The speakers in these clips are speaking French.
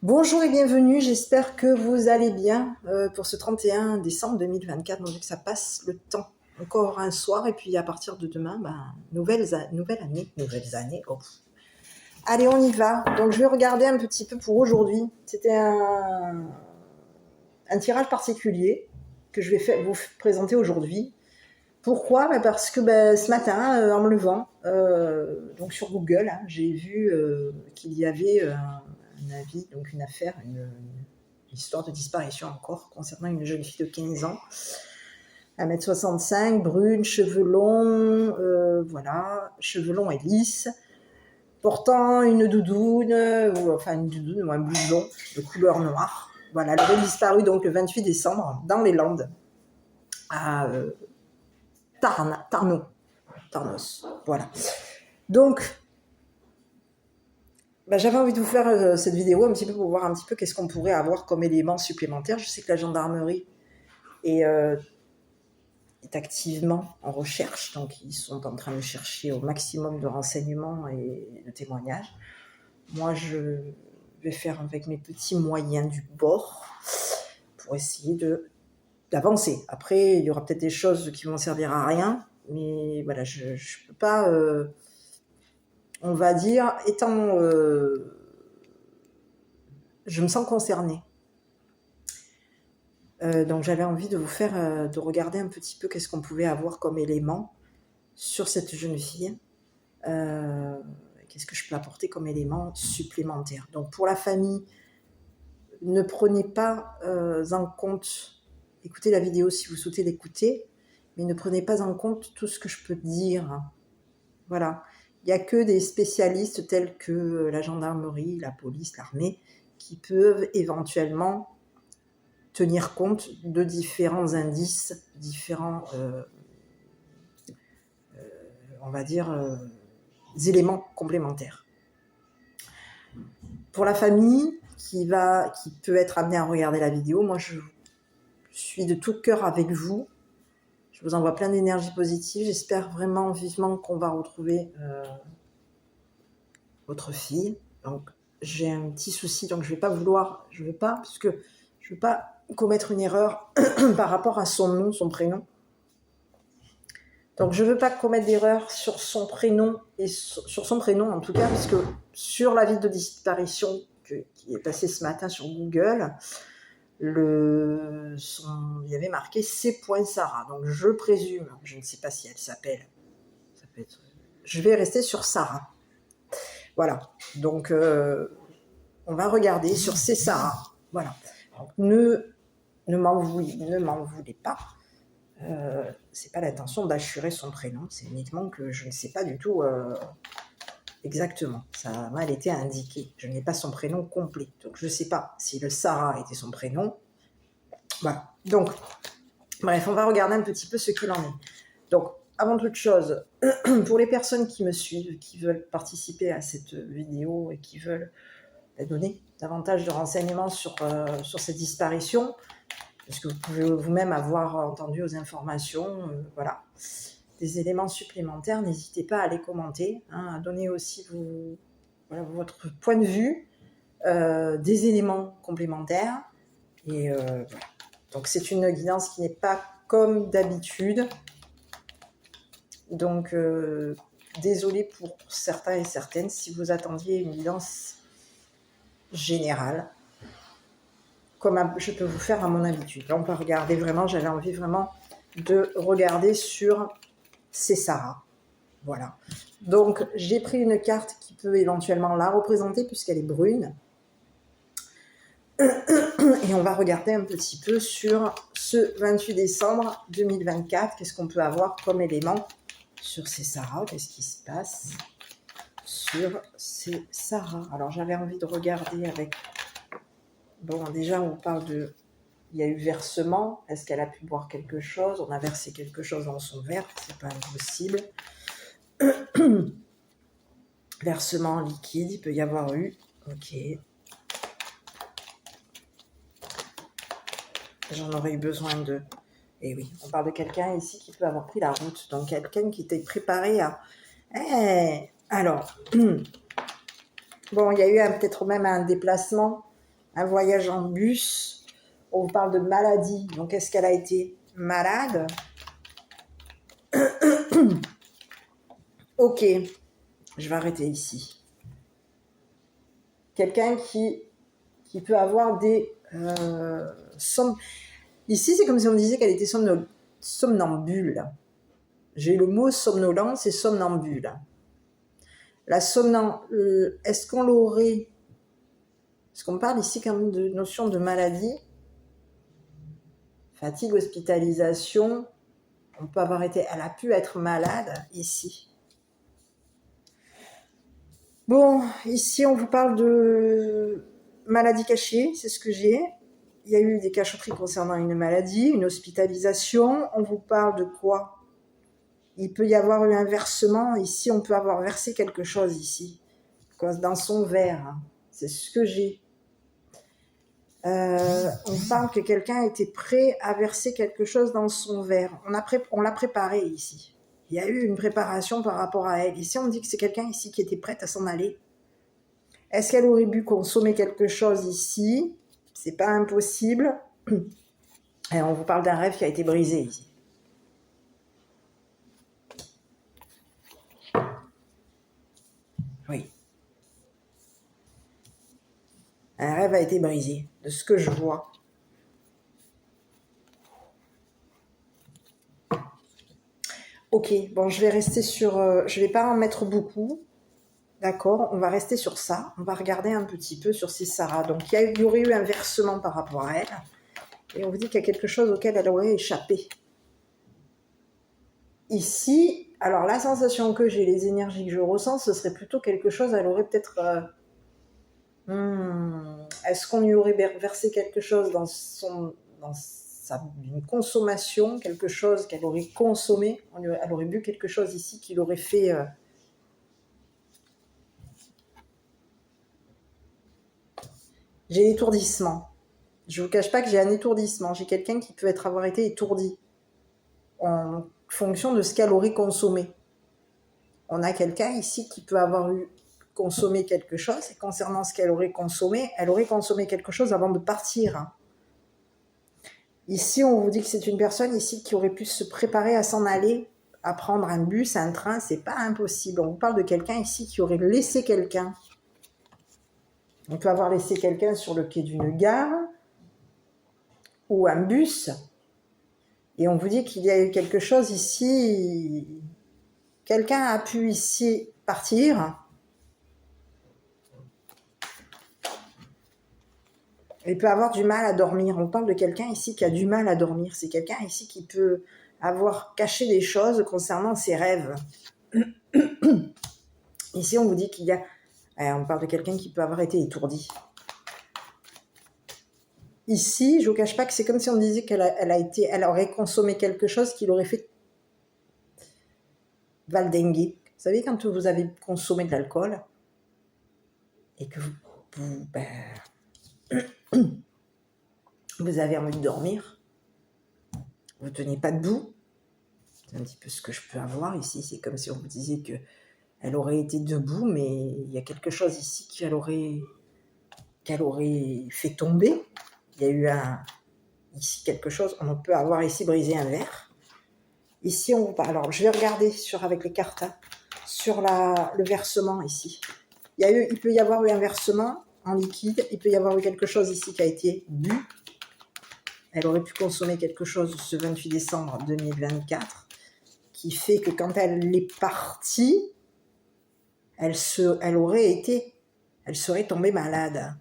Bonjour et bienvenue, j'espère que vous allez bien pour ce 31 décembre 2024, donc que ça passe le temps. Encore un soir et puis à partir de demain, nouvelle année, nouvelles années. Oh. Allez, on y va. Donc je vais regarder un petit peu pour aujourd'hui. C'était un tirage particulier que je vais vous présenter aujourd'hui. Pourquoi? Parce que ce matin, en me levant, donc sur Google, j'ai vu qu'il y avait un avis, donc une affaire, une histoire de disparition encore concernant une jeune fille de 15 ans, 1m65, brune, cheveux longs, cheveux longs et lisses, portant une doudoune, ou un blouson de couleur noire. Voilà, elle aurait disparu donc le 28 décembre dans les Landes, à Tarnos. Voilà. Donc, j'avais envie de vous faire cette vidéo un petit peu pour voir un petit peu qu'est-ce qu'on pourrait avoir comme éléments supplémentaires. Je sais que la gendarmerie est activement en recherche, donc ils sont en train de chercher au maximum de renseignements et de témoignages. Moi, je vais faire avec mes petits moyens du bord pour essayer d'avancer. Après, il y aura peut-être des choses qui vont servir à rien, mais voilà, je ne peux pas, on va dire, je me sens concernée. Donc j'avais envie de vous faire, de regarder un petit peu qu'est-ce qu'on pouvait avoir comme élément sur cette jeune fille. Qu'est-ce que je peux apporter comme élément supplémentaire. Donc pour la famille, ne prenez pas en compte, écoutez la vidéo si vous souhaitez l'écouter, mais ne prenez pas en compte tout ce que je peux dire. Voilà. Il n'y a que des spécialistes tels que la gendarmerie, la police, l'armée, qui peuvent éventuellement tenir compte de différents indices, différents, on va dire, éléments complémentaires. Pour la famille qui peut être amenée à regarder la vidéo, moi je suis de tout cœur avec vous. Je vous envoie plein d'énergie positive. J'espère vraiment vivement qu'on va retrouver votre fille. Donc j'ai un petit souci, donc je veux pas commettre une erreur par rapport à son nom, son prénom. Donc je ne veux pas commettre d'erreur sur son prénom, en tout cas, parce que sur l'avis de disparition qui est passé ce matin sur Google, il y avait marqué C.Sarah. Donc je présume, je ne sais pas si elle s'appelle, je vais rester sur Sarah. Voilà, donc on va regarder sur C.Sarah. Voilà, donc, ne m'en voulez pas. C'est pas l'intention d'assurer son prénom, c'est uniquement que je ne sais pas du tout exactement. Ça a mal été indiqué. Je n'ai pas son prénom complet, donc je ne sais pas si le Sarah était son prénom. Voilà. Donc, bref, on va regarder un petit peu ce qu'il en est. Donc, avant toute chose, pour les personnes qui me suivent, qui veulent participer à cette vidéo et qui veulent donner davantage de renseignements sur cette disparition, parce que vous pouvez vous-même avoir entendu aux informations, des éléments supplémentaires, n'hésitez pas à les commenter, à donner aussi votre point de vue, des éléments complémentaires, et voilà. Donc c'est une guidance qui n'est pas comme d'habitude, donc désolée pour certains et certaines si vous attendiez une guidance générale, comme je peux vous faire à mon habitude. Là, on peut regarder vraiment, j'avais envie vraiment de regarder sur C.Sarah. Voilà. Donc, j'ai pris une carte qui peut éventuellement la représenter puisqu'elle est brune. Et on va regarder un petit peu sur ce 28 décembre 2024. Qu'est-ce qu'on peut avoir comme élément sur C.Sarah? Qu'est-ce qui se passe sur C.Sarah? Alors, j'avais envie de regarder avec... Bon, déjà, on parle de... Il y a eu versement. Est-ce qu'elle a pu boire quelque chose? On a versé quelque chose dans son verre. C'est pas impossible. Versement liquide, il peut y avoir eu. Ok. J'en aurais eu besoin de... Et oui, on parle de quelqu'un ici qui peut avoir pris la route. Donc, quelqu'un qui était préparé à... Alors, bon, il y a eu peut-être même un déplacement un voyage en bus. On vous parle de maladie. Donc, est-ce qu'elle a été malade? Ok, je vais arrêter ici. Quelqu'un qui peut avoir des Ici, c'est comme si on disait qu'elle était somnambule. J'ai le mot somnolence et somnambule. La est-ce qu'on l'aurait... Est-ce qu'on parle ici quand même de notion de maladie? Fatigue, hospitalisation. On peut avoir été... Elle a pu être malade ici. Bon, ici, on vous parle de maladie cachée, c'est ce que j'ai. Il y a eu des cachotteries concernant une maladie, une hospitalisation. On vous parle de quoi? Il peut y avoir eu un versement. Ici, on peut avoir versé quelque chose ici, dans son verre. C'est ce que j'ai. On parle que quelqu'un était prêt à verser quelque chose dans son verre. On l'a préparé ici. Il y a eu une préparation par rapport à elle. Ici, on dit que c'est quelqu'un ici qui était prête à s'en aller. Est-ce qu'elle aurait dû consommer quelque chose ici? C'est pas impossible. Et on vous parle d'un rêve qui a été brisé ici. Oui. Un rêve a été brisé, de ce que je vois. Ok, bon, je vais rester sur... je vais pas en mettre beaucoup. D'accord, on va rester sur ça. On va regarder un petit peu sur ces Sarah. Donc, il y aurait eu un versement par rapport à elle. Et on vous dit qu'il y a quelque chose auquel elle aurait échappé. Ici, alors la sensation que j'ai, les énergies que je ressens, ce serait plutôt quelque chose, elle aurait peut-être... est-ce qu'on lui aurait versé quelque chose dans une consommation, quelque chose qu'elle aurait consommé? Elle aurait bu quelque chose ici qui l'aurait fait... J'ai l'étourdissement. Je ne vous cache pas que j'ai un étourdissement. J'ai quelqu'un qui peut avoir été étourdi en fonction de ce qu'elle aurait consommé. On a quelqu'un ici qui peut avoir consommé quelque chose, et concernant ce qu'elle aurait consommé, elle aurait consommé quelque chose avant de partir. Ici, on vous dit que c'est une personne ici qui aurait pu se préparer à s'en aller, à prendre un bus, un train, c'est pas impossible. On vous parle de quelqu'un ici qui aurait laissé quelqu'un. On peut avoir laissé quelqu'un sur le quai d'une gare ou un bus. Et on vous dit qu'il y a eu quelque chose ici. Quelqu'un a pu ici partir. Il peut avoir du mal à dormir. On parle de quelqu'un ici qui a du mal à dormir. C'est quelqu'un ici qui peut avoir caché des choses concernant ses rêves. Ici, on vous dit qu'il y a... On parle de quelqu'un qui peut avoir été étourdi. Ici, je ne vous cache pas que c'est comme si on disait elle aurait consommé quelque chose qui l'aurait fait valdinguer. Vous savez, quand vous avez consommé de l'alcool et que vous avez envie de dormir, vous ne tenez pas debout. C'est un petit peu ce que je peux avoir ici. C'est comme si on vous disait qu'elle aurait été debout, mais il y a quelque chose ici qu'elle aurait fait tomber. Il y a eu ici quelque chose. On peut avoir ici brisé un verre. Ici, on vous parle. Alors, je vais regarder avec les cartes, sur le versement ici. Il peut y avoir eu un versement en liquide. Il peut y avoir eu quelque chose ici qui a été bu. Elle aurait pu consommer quelque chose ce 28 décembre 2024 qui fait que quand elle est partie, elle serait tombée malade.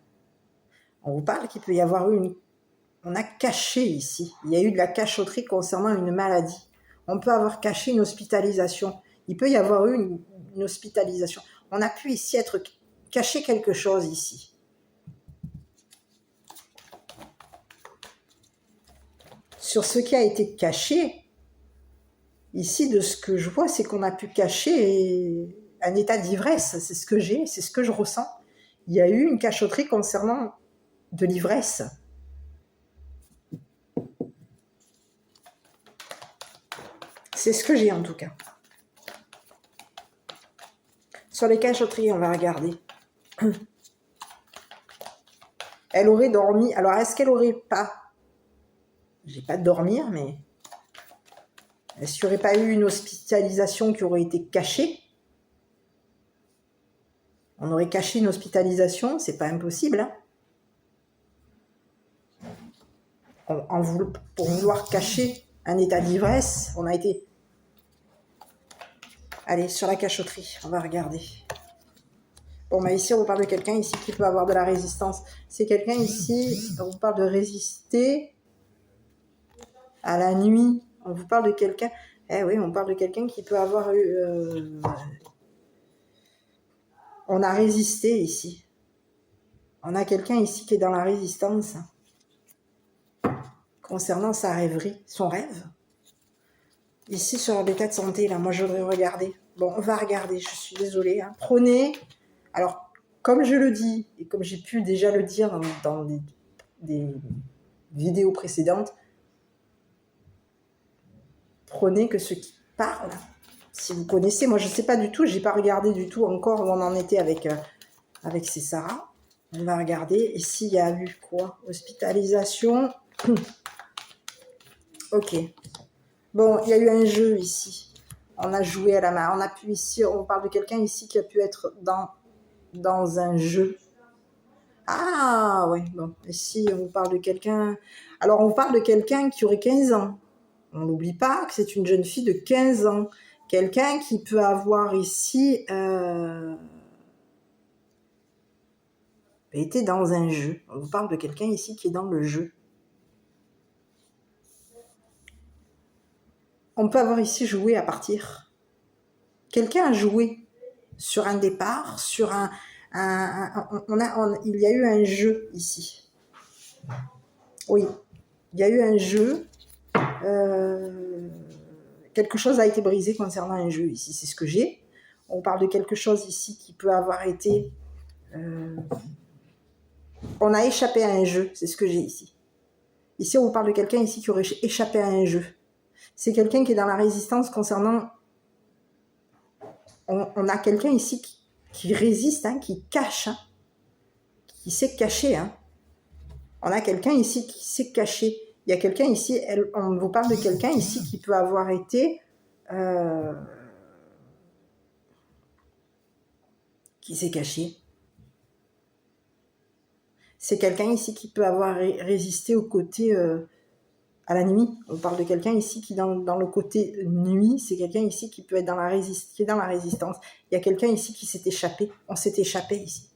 On vous parle qu'il peut y avoir eu on a caché ici. Il y a eu de la cachotterie concernant une maladie. On peut avoir caché une hospitalisation. Il peut y avoir eu une hospitalisation. On a pu ici cacher quelque chose ici. Sur ce qui a été caché, ici, de ce que je vois, c'est qu'on a pu cacher un état d'ivresse. C'est ce que j'ai, c'est ce que je ressens. Il y a eu une cachotterie concernant de l'ivresse. C'est ce que j'ai en tout cas. Sur les cachotteries, on va regarder. Elle aurait dormi. Alors, est-ce qu'elle aurait pas... J'ai pas de dormir, mais... Est-ce qu'il n'y aurait pas eu une hospitalisation qui aurait été cachée? On aurait caché une hospitalisation, c'est pas impossible. Hein, pour vouloir cacher un état d'ivresse, on a été... Allez, sur la cachotterie, on va regarder. Bon, bah ici, on vous parle de quelqu'un ici qui peut avoir de la résistance. C'est quelqu'un ici, on vous parle de résister à la nuit. On vous parle de quelqu'un... Eh oui, on parle de quelqu'un qui peut avoir eu... On a résisté ici. On a quelqu'un ici qui est dans la résistance concernant sa rêverie, son rêve. Ici, sur l'état de santé, là, moi, je voudrais regarder. Bon, on va regarder, je suis désolée. Hein. Prenez... Alors, comme je le dis, et comme j'ai pu déjà le dire dans des vidéos précédentes, prenez que ce qui parle. Si vous connaissez, moi je ne sais pas du tout, je n'ai pas regardé du tout encore où on en était avec ces Sarah. On va regarder. Et s'il y a eu quoi? Hospitalisation. Ok. Bon, il y a eu un jeu ici. On a joué à la main. On a pu ici, on parle de quelqu'un ici qui a pu être dans un jeu. Ah, ouais, bon. Ici, on parle de quelqu'un... Alors, on parle de quelqu'un qui aurait 15 ans. On n'oublie pas que c'est une jeune fille de 15 ans. Quelqu'un qui peut avoir ici été dans un jeu. On vous parle de quelqu'un ici qui est dans le jeu. On peut avoir ici joué à partir. Quelqu'un a joué sur un départ, sur il y a eu un jeu ici. Oui, il y a eu un jeu. Quelque chose a été brisé concernant un jeu ici, c'est ce que j'ai. On parle de quelque chose ici qui peut avoir été... on a échappé à un jeu, c'est ce que j'ai ici. Ici, on vous parle de quelqu'un ici qui aurait échappé à un jeu. C'est quelqu'un qui est dans la résistance concernant... On a quelqu'un ici qui résiste, hein, qui cache, hein, qui sait cacher. Hein. On a quelqu'un ici qui sait cacher. Il y a quelqu'un ici, on vous parle de quelqu'un ici qui peut avoir été... qui s'est caché. C'est quelqu'un ici qui peut avoir résisté au côté... à la nuit. On parle de quelqu'un ici qui, dans le côté nuit, c'est quelqu'un ici qui peut être qui est dans la résistance. Il y a quelqu'un ici qui s'est échappé. On s'est échappé ici.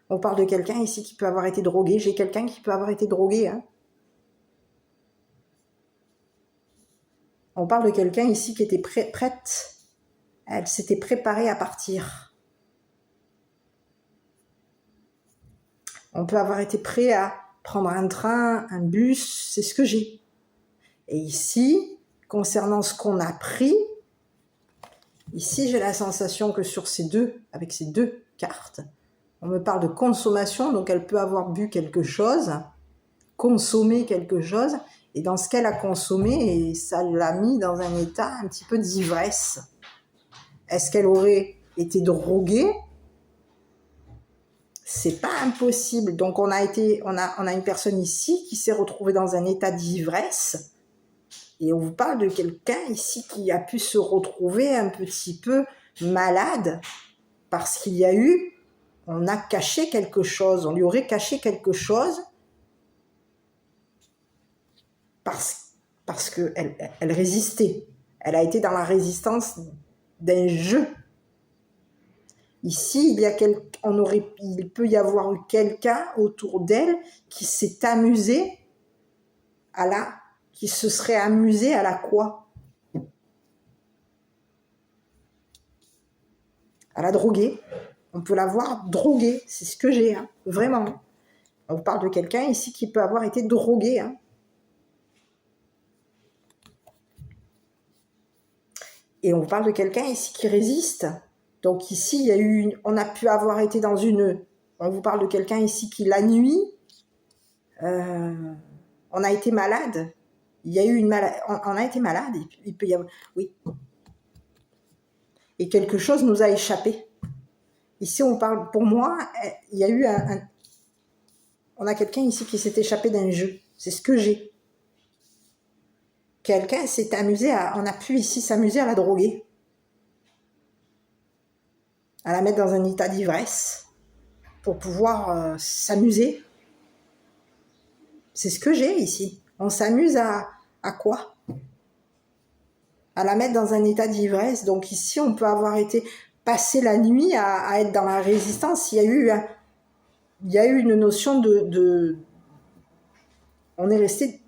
On parle de quelqu'un ici qui peut avoir été drogué. J'ai quelqu'un qui peut avoir été drogué. Hein. On parle de quelqu'un ici qui était prête. Elle s'était préparée à partir. On peut avoir été prêt à prendre un train, un bus, c'est ce que j'ai. Et ici, concernant ce qu'on a pris, ici j'ai la sensation que avec ces deux cartes, on me parle de consommation, donc elle peut avoir bu quelque chose, consommé quelque chose, et dans ce qu'elle a consommé, et ça l'a mis dans un état un petit peu d'ivresse. Est-ce qu'elle aurait été droguée? C'est pas impossible. Donc on a une personne ici qui s'est retrouvée dans un état d'ivresse. Et on vous parle de quelqu'un ici qui a pu se retrouver un petit peu malade parce qu'il y a eu, on a caché quelque chose, on lui aurait caché quelque chose parce qu'elle résistait. Elle a été dans la résistance d'un jeu. Ici, il peut y avoir eu quelqu'un autour d'elle qui s'est amusé qui se serait amusé à la quoi? À la droguer. On peut la voir droguée, c'est ce que j'ai, hein, vraiment. On parle de quelqu'un ici qui peut avoir été drogué. Hein. Et on parle de quelqu'un ici qui résiste. Donc ici, on a pu avoir été dans on vous parle de quelqu'un ici qui la nuit, on a été malade. Il y a eu on a été malade. Il peut y avoir, oui. Et quelque chose nous a échappé. Ici, on parle, pour moi, il y a eu on a quelqu'un ici qui s'est échappé d'un jeu. C'est ce que j'ai. Quelqu'un s'est amusé on a pu ici s'amuser à la droguer. À la mettre dans un état d'ivresse pour pouvoir s'amuser. C'est ce que j'ai ici. On s'amuse à quoi? À la mettre dans un état d'ivresse. Donc ici, on peut avoir été passer la nuit à être dans la résistance. Il y a eu une notion de on est resté...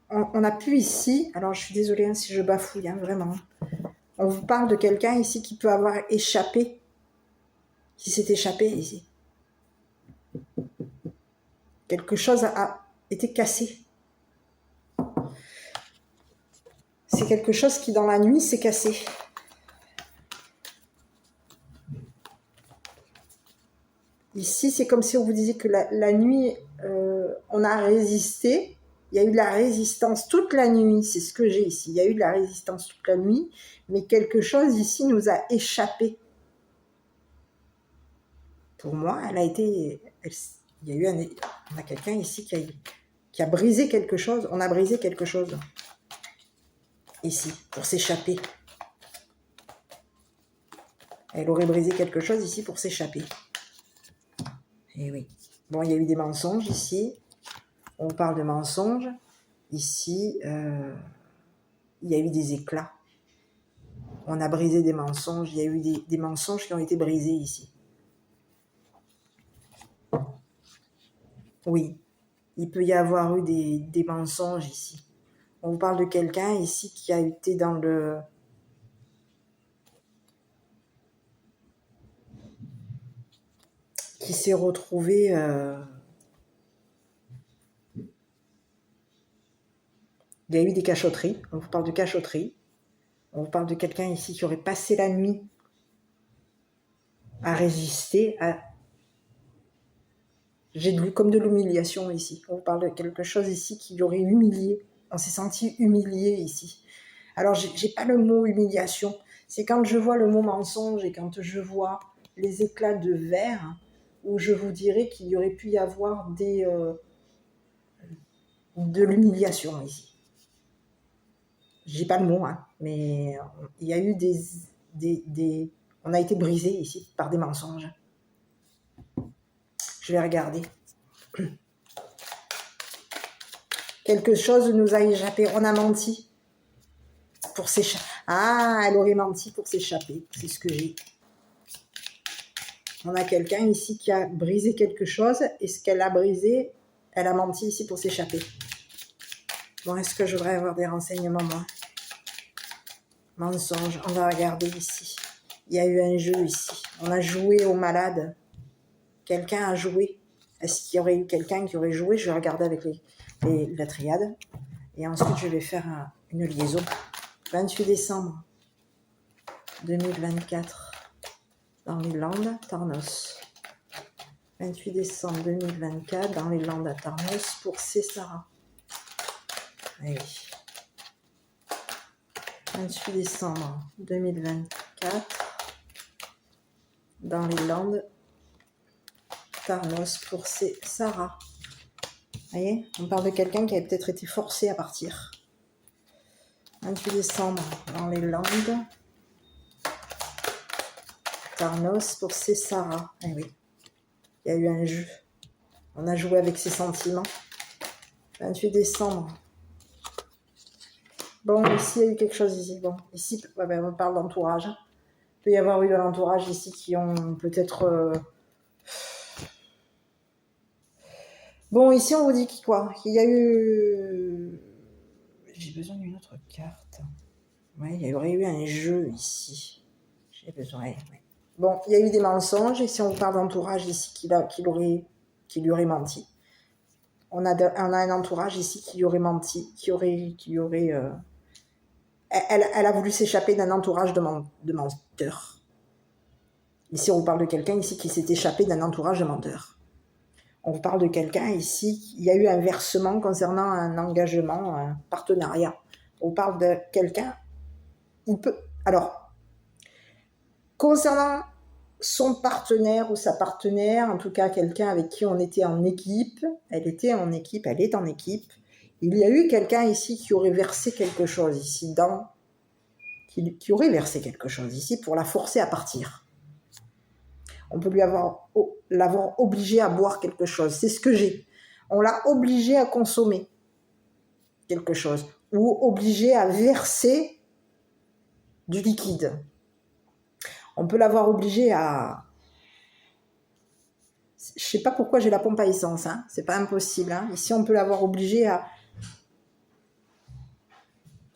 on a pu ici... Alors, je suis désolée hein, si je bafouille, hein, vraiment. On vous parle de quelqu'un ici qui peut avoir échappé, qui s'est échappé ici. Quelque chose a été cassé. C'est quelque chose qui, dans la nuit, s'est cassé. Ici, c'est comme si on vous disait que la nuit, on a résisté. Il y a eu de la résistance toute la nuit. C'est ce que j'ai ici. Il y a eu de la résistance toute la nuit. Mais quelque chose ici nous a échappé. Pour moi, elle a été... il y a eu on a quelqu'un ici qui a brisé quelque chose. On a brisé quelque chose. Ici, pour s'échapper. Elle aurait brisé quelque chose ici pour s'échapper. Et oui. Bon, il y a eu des mensonges ici. On parle de mensonges. Ici, il y a eu des éclats. On a brisé des mensonges. Il y a eu des mensonges qui ont été brisés ici. Oui, il peut y avoir eu des mensonges ici. On vous parle de quelqu'un ici qui a été dans le... qui s'est retrouvé... Il y a eu des cachotteries. On vous parle de cachotterie. On vous parle de quelqu'un ici qui aurait passé la nuit à résister. J'ai lu comme de l'humiliation ici. On vous parle de quelque chose ici qui aurait humilié. On s'est senti humilié ici. Alors, j'ai pas le mot humiliation. C'est quand je vois le mot mensonge et quand je vois les éclats de verre où je vous dirais qu'il y aurait pu y avoir de l'humiliation ici. J'ai pas le mot, hein, mais il y a eu on a été brisé ici par des mensonges. Je vais regarder. Quelque chose nous a échappé. On a menti pour s'échapper. Ah, elle aurait menti pour s'échapper. C'est ce que j'ai. On a quelqu'un ici qui a brisé quelque chose. Et ce qu'elle a brisé, elle a menti ici pour s'échapper. Bon, est-ce que je devrais avoir des renseignements, moi? Mensonge. On va regarder ici. Il y a eu un jeu ici. On a joué au malade. Quelqu'un a joué. Est-ce qu'il y aurait eu quelqu'un qui aurait joué? Je vais regarder avec la triade. Et ensuite, je vais faire une liaison. 28 décembre 2024. Dans les Landes, Tarnos. 28 décembre 2024, dans les Landes à Tarnos, pour Césara. Eh oui. 28 décembre 2024, dans les Landes, Tarnos, pour Césara. Vous voyez, on parle de quelqu'un qui a peut-être été forcé à partir. 28 décembre, dans les Landes, Tarnos, pour Césara. Eh oui, il y a eu un jeu. On a joué avec ses sentiments. 28 décembre. Bon, ici, il y a eu quelque chose ici. Bon, ici, on parle d'entourage. Il peut y avoir eu de l'entourage ici qui ont peut-être... Bon, ici, on vous dit quoi? Qu'il y a eu... J'ai besoin d'une autre carte. Ouais, il y aurait eu un jeu ici. J'ai besoin... Ouais. Bon, il y a eu des mensonges. Ici, on vous parle d'entourage ici qui lui aurait menti. On a un entourage ici qui lui aurait menti, qui aurait elle a voulu s'échapper d'un entourage de menteurs. Ici, on vous parle de quelqu'un ici qui s'est échappé d'un entourage de menteurs. On vous parle de quelqu'un ici, il y a eu un versement concernant un engagement, un partenariat. On vous parle de quelqu'un, alors, concernant son partenaire ou sa partenaire, en tout cas quelqu'un avec qui on était en équipe, elle est en équipe, il y a eu quelqu'un ici qui aurait versé quelque chose ici, qui aurait versé quelque chose ici pour la forcer à partir. On peut l'avoir obligé à boire quelque chose. C'est ce que j'ai. On l'a obligé à consommer quelque chose ou obligé à verser du liquide. On peut l'avoir obligé à... Je sais pas pourquoi j'ai la pompe à essence, hein. C'est pas impossible. Hein. Ici, on peut l'avoir obligé à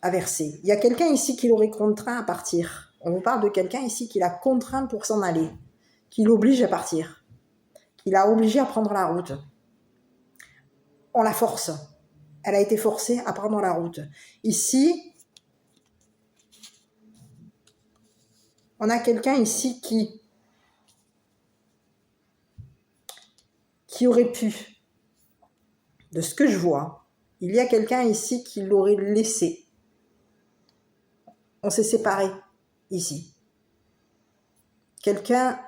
verser. Il y a quelqu'un ici qui l'aurait contraint à partir. On vous parle de quelqu'un ici qui l'a contraint pour s'en aller, qui l'oblige à partir, qui l'a obligé à prendre la route. On la force. Elle a été forcée à prendre la route. Ici, on a quelqu'un ici qui aurait pu, de ce que je vois, il y a quelqu'un ici qui l'aurait laissé. On s'est séparés ici. Quelqu'un,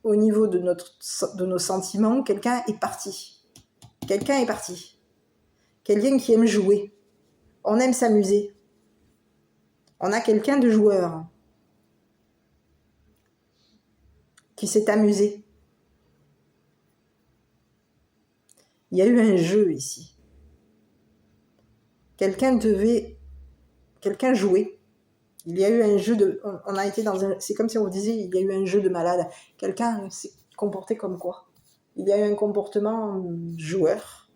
au niveau de nos sentiments, quelqu'un est parti. Quelqu'un est parti. Quelqu'un qui aime jouer. On aime s'amuser. On a quelqu'un de joueur qui s'est amusé. Il y a eu un jeu ici. Quelqu'un jouait. Il y a eu un jeu on a été dans un... C'est comme si on vous disait, il y a eu un jeu de malade. Quelqu'un s'est comporté comme quoi? Il y a eu un comportement joueur.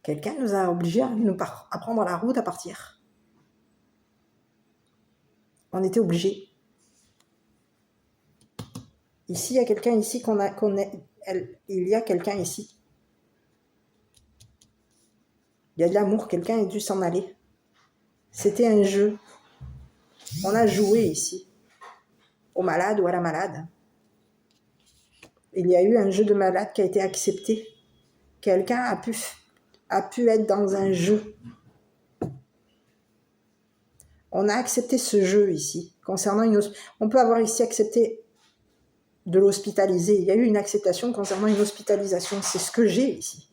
Quelqu'un nous a obligés à prendre la route, à partir. On était obligés. Ici, il y a quelqu'un ici il y a quelqu'un ici. Il y a de l'amour, quelqu'un a dû s'en aller. C'était un jeu. On a joué ici. Au malade ou à la malade. Il y a eu un jeu de malade qui a été accepté. Quelqu'un a pu être dans un jeu. On a accepté ce jeu ici. Concernant on peut avoir ici accepté de l'hospitaliser. Il y a eu une acceptation concernant une hospitalisation. C'est ce que j'ai ici.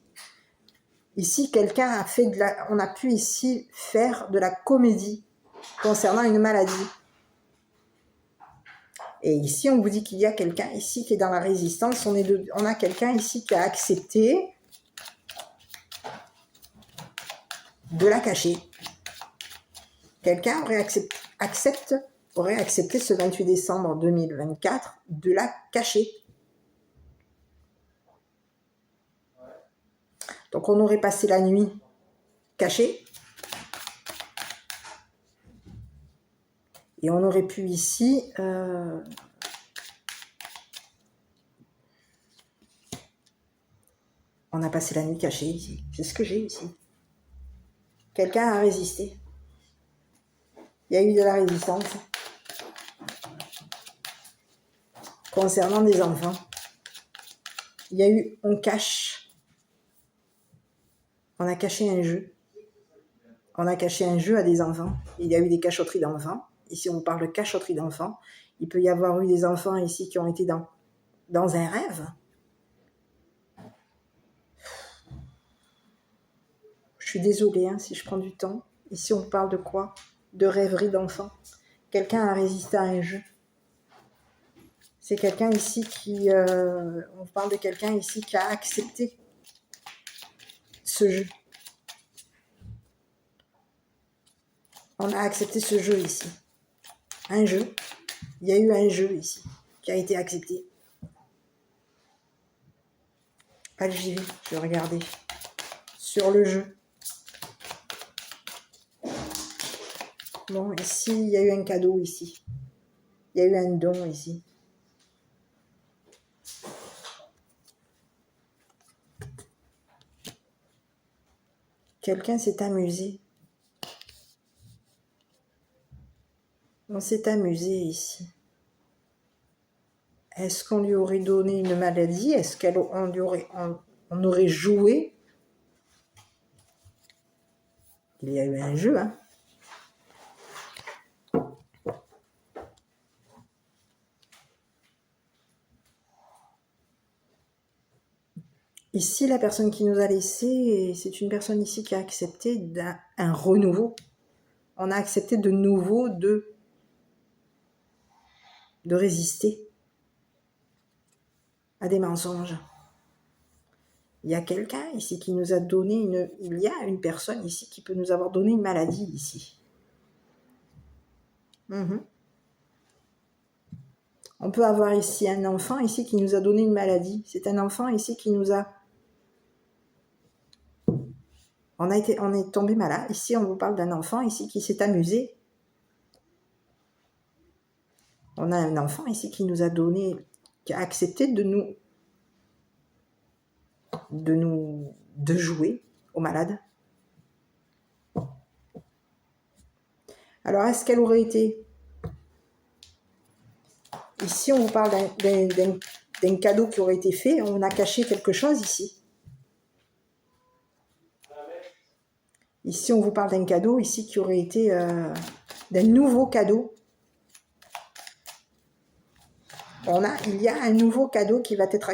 Ici, quelqu'un a fait on a pu ici faire de la comédie concernant une maladie. Et ici, on vous dit qu'il y a quelqu'un ici qui est dans la résistance. On a quelqu'un ici qui a accepté de la cacher. Quelqu'un aurait accepté ce 28 décembre 2024 de la cacher. Donc, on aurait passé la nuit cachée. Et on aurait pu ici... on a passé la nuit cachée ici. C'est ce que j'ai ici. Quelqu'un a résisté. Il y a eu de la résistance. Concernant des enfants. Il y a eu... On cache. On a caché un jeu. On a caché un jeu à des enfants. Il y a eu des cachotteries d'enfants. Ici, on parle de cachotterie d'enfants. Il peut y avoir eu des enfants ici qui ont été dans un rêve. Je suis désolée si je prends du temps. Ici, on parle de quoi? De rêverie d'enfants. Quelqu'un a résisté à un jeu. C'est quelqu'un ici on parle de quelqu'un ici qui a accepté ce jeu. On a accepté ce jeu ici. Un jeu. Il y a eu un jeu ici qui a été accepté. Allez, j'y vais. Je vais regarder. Sur le jeu. Bon, ici, il y a eu un cadeau ici. Il y a eu un don ici. Quelqu'un s'est amusé. On s'est amusé ici. Est-ce qu'on lui aurait donné une maladie? Est-ce on aurait joué? Il y a eu un jeu, hein. Ici, la personne qui nous a laissé, c'est une personne ici qui a accepté un renouveau. On a accepté de nouveau de résister à des mensonges. Il y a quelqu'un ici qui nous a donné il y a une personne ici qui peut nous avoir donné une maladie ici. On peut avoir ici un enfant ici qui nous a donné une maladie. C'est un enfant ici qui nous a... On est tombé malade. Ici, on vous parle d'un enfant ici qui s'est amusé. On a un enfant ici qui nous a donné, qui a accepté de jouer au malade. Alors, est-ce qu'elle aurait été... Ici, on vous parle d'un cadeau qui aurait été fait. On a caché quelque chose ici. Ici, on vous parle d'un cadeau ici qui aurait été... d'un nouveau cadeau. Il y a un nouveau cadeau qui va être...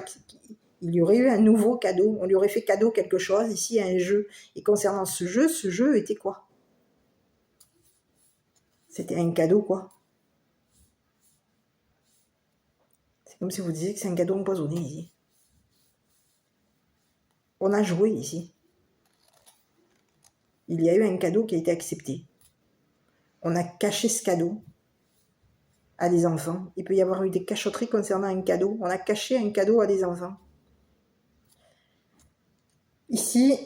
Il y aurait eu un nouveau cadeau. On lui aurait fait cadeau quelque chose. Ici, un jeu. Et concernant ce jeu était quoi? C'était un cadeau, quoi. C'est comme si vous disiez que c'est un cadeau empoisonné, ici. On a joué, ici. Il y a eu un cadeau qui a été accepté. On a caché ce cadeau à des enfants. Il peut y avoir eu des cachotteries concernant un cadeau. On a caché un cadeau à des enfants. Ici,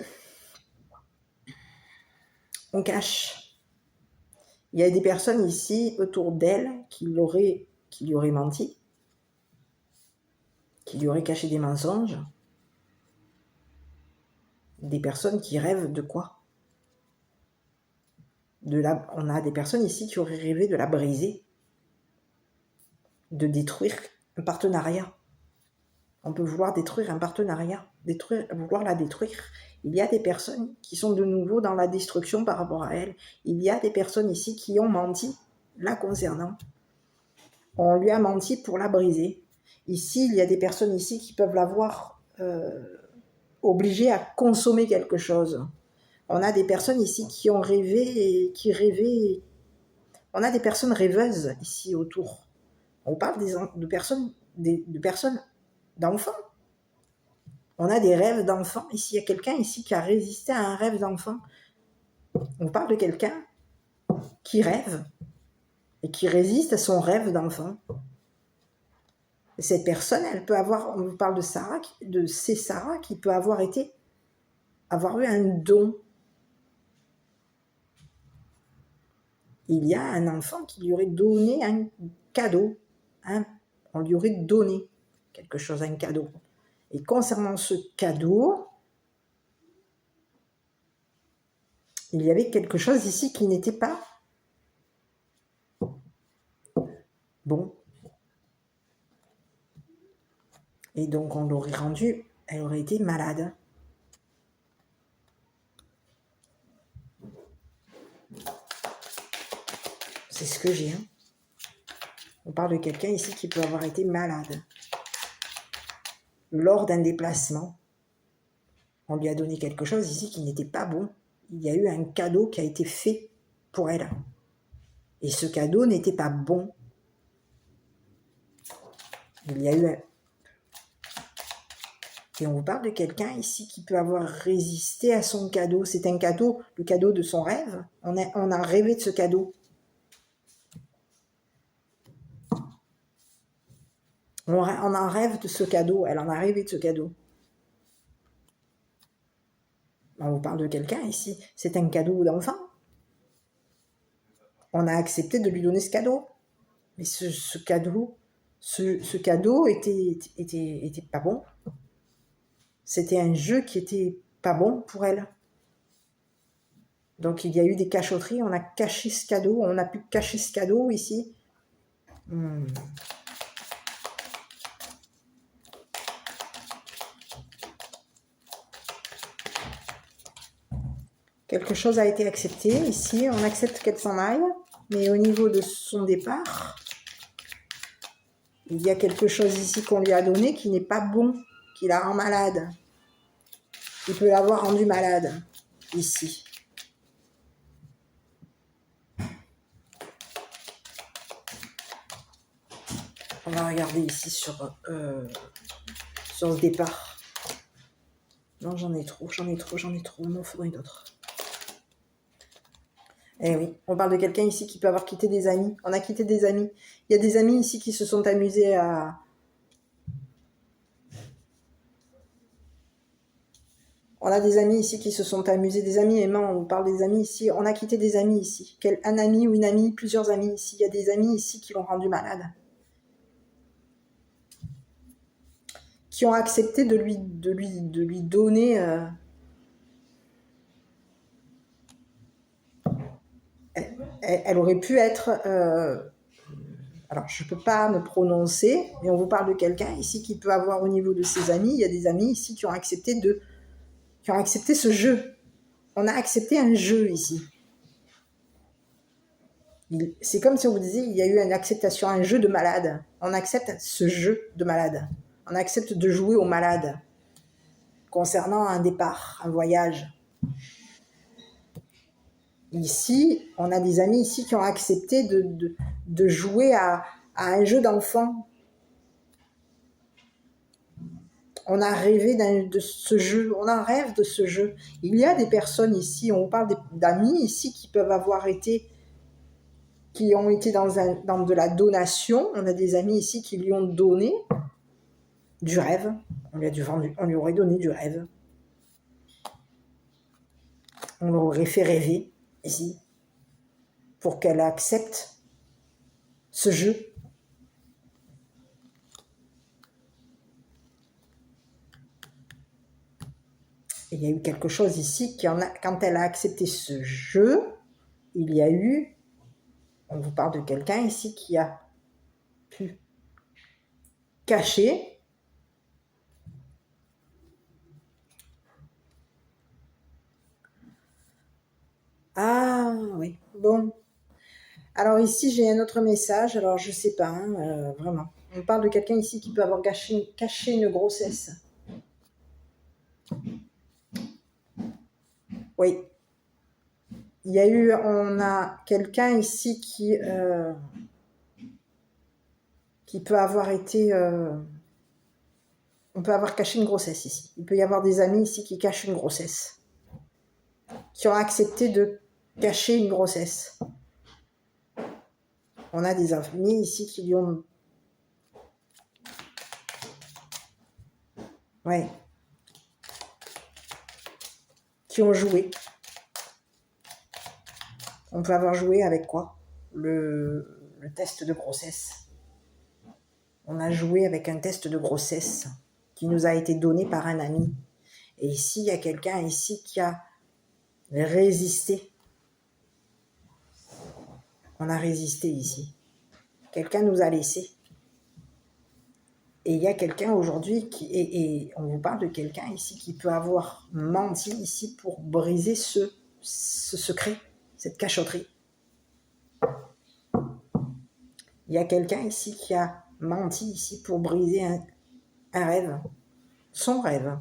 on cache. Il y a des personnes ici autour d'elle qui lui auraient menti, qui lui auraient caché des mensonges. Des personnes qui rêvent de quoi? On a des personnes ici qui auraient rêvé de la briser, de détruire un partenariat. On peut vouloir détruire un partenariat, vouloir la détruire. Il y a des personnes qui sont de nouveau dans la destruction par rapport à elle. Il y a des personnes ici qui ont menti, la concernant. On lui a menti pour la briser. Ici, il y a des personnes ici qui peuvent l'avoir obligée à consommer quelque chose. On a des personnes ici qui ont rêvé et qui rêvaient. On a des personnes rêveuses ici autour. On parle de personnes, d'enfants. On a des rêves d'enfants. Ici, il y a quelqu'un ici qui a résisté à un rêve d'enfant. On parle de quelqu'un qui rêve et qui résiste à son rêve d'enfant. Et cette personne, elle peut avoir, on vous parle de Sarah, c'est Sarah qui peut avoir eu un don. Il y a un enfant qui lui aurait donné un cadeau. On lui aurait donné quelque chose, un cadeau. Et concernant ce cadeau, il y avait quelque chose ici qui n'était pas bon. Et donc on l'aurait rendue, elle aurait été malade. C'est ce que j'ai. On parle de quelqu'un ici qui peut avoir été malade. Lors d'un déplacement, on lui a donné quelque chose ici qui n'était pas bon. Il y a eu un cadeau qui a été fait pour elle. Et ce cadeau n'était pas bon. Il y a eu Et on vous parle de quelqu'un ici qui peut avoir résisté à son cadeau. C'est un cadeau, le cadeau de son rêve. On a rêvé de ce cadeau. On en rêve de ce cadeau. Elle en a rêvé de ce cadeau. On vous parle de quelqu'un ici. C'est un cadeau d'enfant. On a accepté de lui donner ce cadeau. Mais ce cadeau était pas bon. C'était un jeu qui était pas bon pour elle. Donc il y a eu des cachotteries, on a caché ce cadeau, on a pu cacher ce cadeau ici. Quelque chose a été accepté ici, on accepte qu'elle s'en aille, mais au niveau de son départ, il y a quelque chose ici qu'on lui a donné qui n'est pas bon, qui la rend malade. Il peut l'avoir rendu malade, ici. On va regarder ici sur ce départ. Non, j'en ai trop. Il m'en faudrait d'autres. Eh oui, on parle de quelqu'un ici qui peut avoir quitté des amis. On a quitté des amis. Il y a des amis ici qui se sont amusés à... On a des amis ici qui se sont amusés, des amis aimants, on parle des amis ici. On a quitté des amis ici. Un ami ou une amie, plusieurs amis ici. Il y a des amis ici qui l'ont rendu malade. Qui ont accepté de lui donner... Elle aurait pu être... alors, je ne peux pas me prononcer, mais on vous parle de quelqu'un ici qui peut avoir au niveau de ses amis. Il y a des amis ici qui ont accepté ce jeu. On a accepté un jeu ici. C'est comme si on vous disait, il y a eu une acceptation, un jeu de malade. On accepte ce jeu de malade. On accepte de jouer au malade concernant un départ, un voyage. Ici, on a des amis ici qui ont accepté de jouer à un jeu d'enfant. On a rêvé de ce jeu, on a un rêve de ce jeu. Il y a des personnes ici, on parle d'amis ici qui peuvent avoir été, qui ont été dans de la donation. On a des amis ici qui lui ont donné du rêve. On lui aurait donné du rêve. On l'aurait fait rêver ici pour qu'elle accepte ce jeu. Et il y a eu quelque chose ici quand elle a accepté ce jeu, il y a eu, on vous parle de quelqu'un ici qui a pu cacher ah oui, bon. Alors ici, j'ai un autre message, alors je sais pas, hein, vraiment. On parle de quelqu'un ici qui peut avoir caché une grossesse. Oui. On a quelqu'un ici qui peut avoir été... on peut avoir caché une grossesse ici. Il peut y avoir des amis ici qui cachent une grossesse. Qui ont accepté de cacher une grossesse. On a des amis ici qui lui ont... Ouais. Qui ont joué. On peut avoir joué avec quoi ? Le test de grossesse. On a joué avec un test de grossesse qui nous a été donné par un ami. Et ici, il y a quelqu'un ici qui a résisté. On a résisté ici. Quelqu'un nous a laissé. Et il y a quelqu'un aujourd'hui et on vous parle de quelqu'un ici qui peut avoir menti ici pour briser ce secret, cette cachotterie. Il y a quelqu'un ici qui a menti ici pour briser un rêve, son rêve.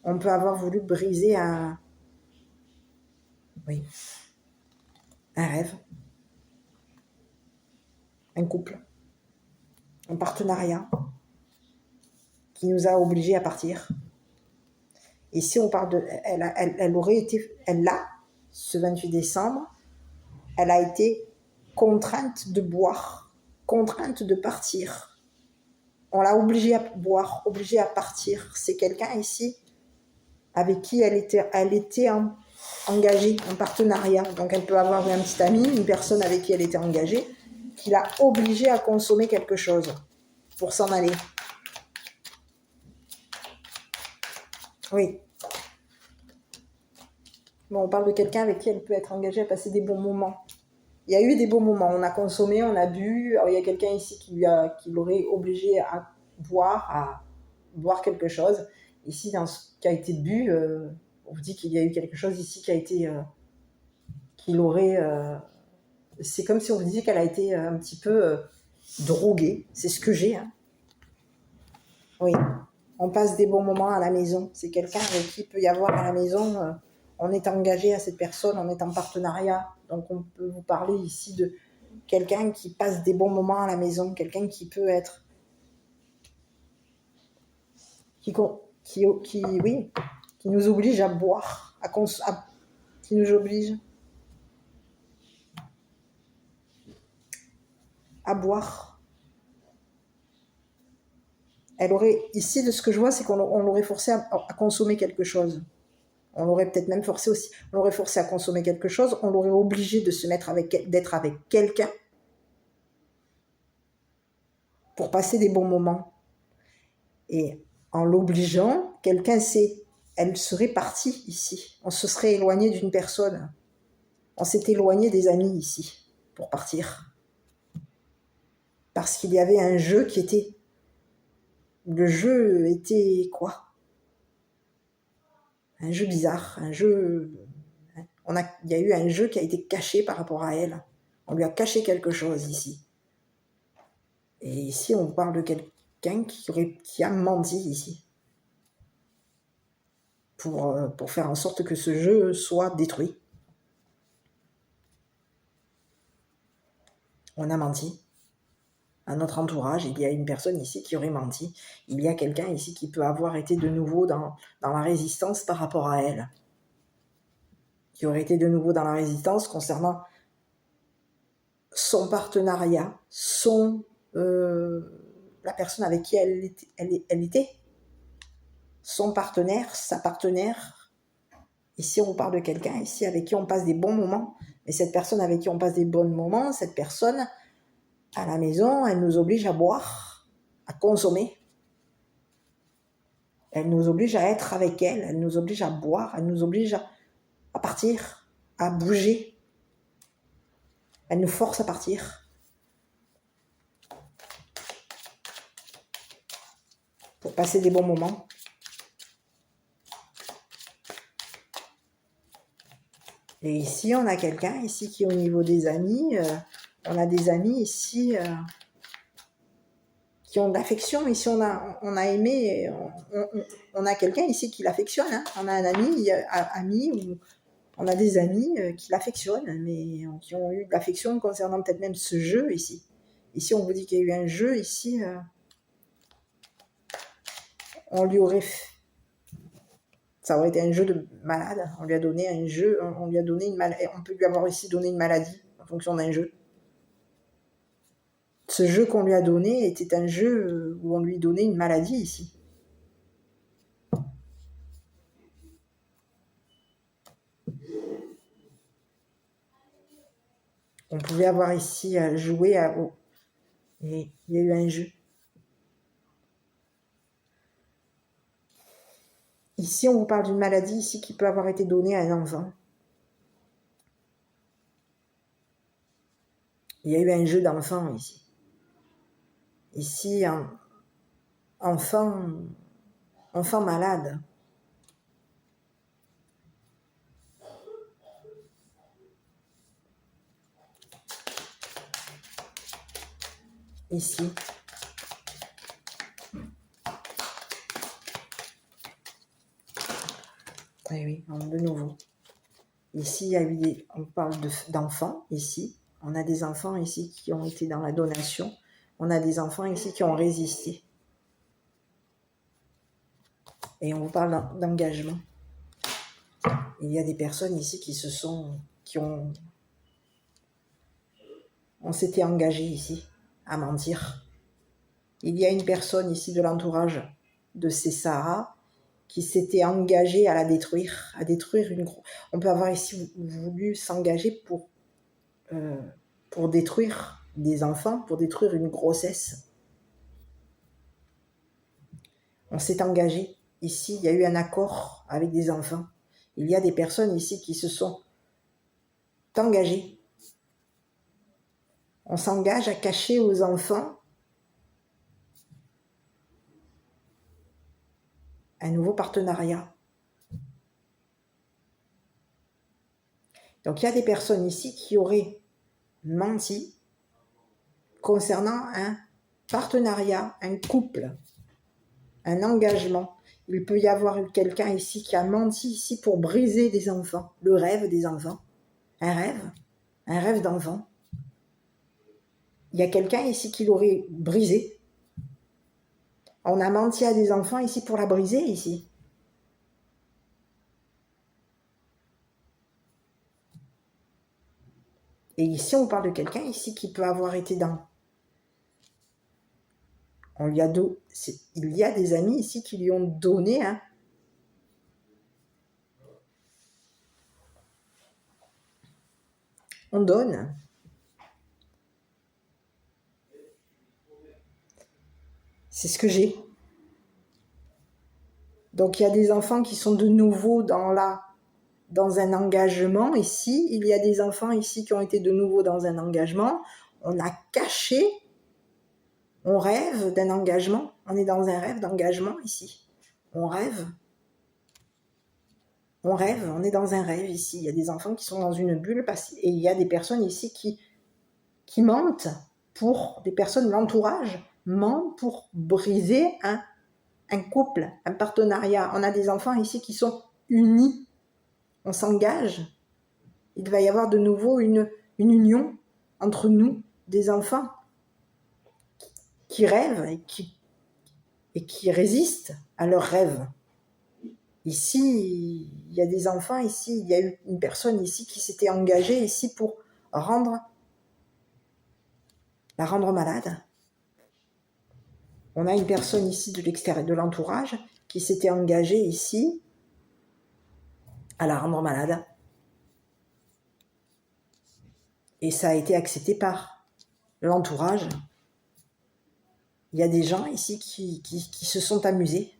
On peut avoir voulu briser un rêve, un couple, un partenariat qui nous a obligés à partir. Et si on parle de... Elle l'a, ce 28 décembre, elle a été contrainte de boire, contrainte de partir. On l'a obligée à boire, obligée à partir. C'est quelqu'un ici avec qui elle était engagée en partenariat. Donc elle peut avoir un petit ami, une personne avec qui elle était engagée, qui l'a obligée à consommer quelque chose pour s'en aller. Oui. Bon, on parle de quelqu'un avec qui elle peut être engagée à passer des bons moments. Il y a eu des bons moments. On a consommé, on a bu. Alors, il y a quelqu'un ici qui l'aurait obligé à boire quelque chose. Ici, dans ce qui a été bu, on vous dit qu'il y a eu quelque chose ici qui a été... qu'il aurait... c'est comme si on vous disait qu'elle a été un petit peu droguée. C'est ce que j'ai. Hein. Oui. on passe des bons moments à la maison. C'est quelqu'un avec qui il peut y avoir à la maison, on est engagé à cette personne, on est en partenariat. Donc on peut vous parler ici de quelqu'un qui passe des bons moments à la maison, quelqu'un qui peut être... oui, qui nous oblige à boire, qui nous oblige à boire. Elle aurait, ici, de ce que je vois, c'est qu'on l'aurait forcé à consommer quelque chose. On l'aurait peut-être même forcé aussi. On l'aurait forcé à consommer quelque chose. On l'aurait obligé de se mettre d'être avec quelqu'un pour passer des bons moments. Et en l'obligeant, elle serait partie ici. On se serait éloigné d'une personne. On s'est éloigné des amis ici pour partir. Parce qu'il y avait un jeu qui était... Le jeu était quoi? Un jeu bizarre, un jeu... Il y a eu un jeu qui a été caché par rapport à elle. On lui a caché quelque chose ici. Et ici, on parle de quelqu'un qui a menti ici. Pour faire en sorte que ce jeu soit détruit. On a menti. À notre entourage, il y a une personne ici qui aurait menti. Il y a quelqu'un ici qui peut avoir été de nouveau dans la résistance par rapport à elle. Qui aurait été de nouveau dans la résistance concernant son partenariat, la personne avec qui elle était, son partenaire, sa partenaire. Ici, on parle de quelqu'un ici avec qui on passe des bons moments. Mais cette personne avec qui on passe des bons moments, cette personne, à la maison, elle nous oblige à boire, à consommer. Elle nous oblige à être avec elle nous oblige à boire, elle nous oblige à partir, à bouger. Elle nous force à partir. Pour passer des bons moments. Et ici, on a quelqu'un ici qui est au niveau des amis. On a des amis ici qui ont de l'affection. Ici, on a aimé, on a quelqu'un ici qui l'affectionne. Hein. On a un ami ou on a des amis qui l'affectionnent, mais qui ont eu de l'affection concernant peut-être même ce jeu ici. Ici, on vous dit qu'il y a eu un jeu ici. On lui aurait... Ça aurait été un jeu de malade. On lui a donné un jeu, on lui a donné une maladie. On peut lui avoir ici donné une maladie en fonction d'un jeu. Ce jeu qu'on lui a donné était un jeu où on lui donnait une maladie ici. On pouvait avoir ici joué et il y a eu un jeu. Ici, on vous parle d'une maladie ici qui peut avoir été donnée à un enfant. Il y a eu un jeu d'enfant ici. Ici, un enfant malade. Ici. Eh oui, de nouveau. Ici, il y a eu on parle d'enfants, ici. On a des enfants ici qui ont été dans la donation. On a des enfants ici qui ont résisté. Et on vous parle d'engagement. Il y a des personnes ici on s'était engagé ici à mentir. Il y a une personne ici de l'entourage de ces Sarah qui s'était engagée à la détruire, On peut avoir ici voulu s'engager pour détruire des enfants, pour détruire une grossesse. On s'est engagé. Ici, il y a eu un accord avec des enfants. Il y a des personnes ici qui se sont engagées. On s'engage à cacher aux enfants un nouveau partenariat. Donc, il y a des personnes ici qui auraient menti concernant un partenariat, un couple un engagement. Il peut y avoir quelqu'un ici qui a menti ici pour briser des enfants, le rêve des enfants. Un rêve d'enfant. Il y a quelqu'un ici qui l'aurait brisé. On a menti à des enfants ici pour la briser ici. Et ici, on parle de quelqu'un ici qui peut avoir été dans... Il y a des amis ici qui lui ont donné, hein. On donne. C'est ce que j'ai. Donc, il y a des enfants qui sont de nouveau dans un engagement ici. Il y a des enfants ici qui ont été de nouveau dans un engagement. On a caché. On rêve d'un engagement. On est dans un rêve d'engagement ici. On rêve. On est dans un rêve ici. Il y a des enfants qui sont dans une bulle et il y a des personnes ici qui mentent pour des personnes de l'entourage, mentent pour briser un couple, un partenariat. On a des enfants ici qui sont unis. On s'engage. Il va y avoir de nouveau une union entre nous, des enfants qui rêvent et qui résistent à leurs rêves. Ici, il y a des enfants ici, il y a eu une personne ici qui s'était engagée ici pour la rendre malade. On a une personne ici de l'extérieur, de l'entourage, qui s'était engagée ici à la rendre malade. Et ça a été accepté par l'entourage. Il y a des gens ici qui se sont amusés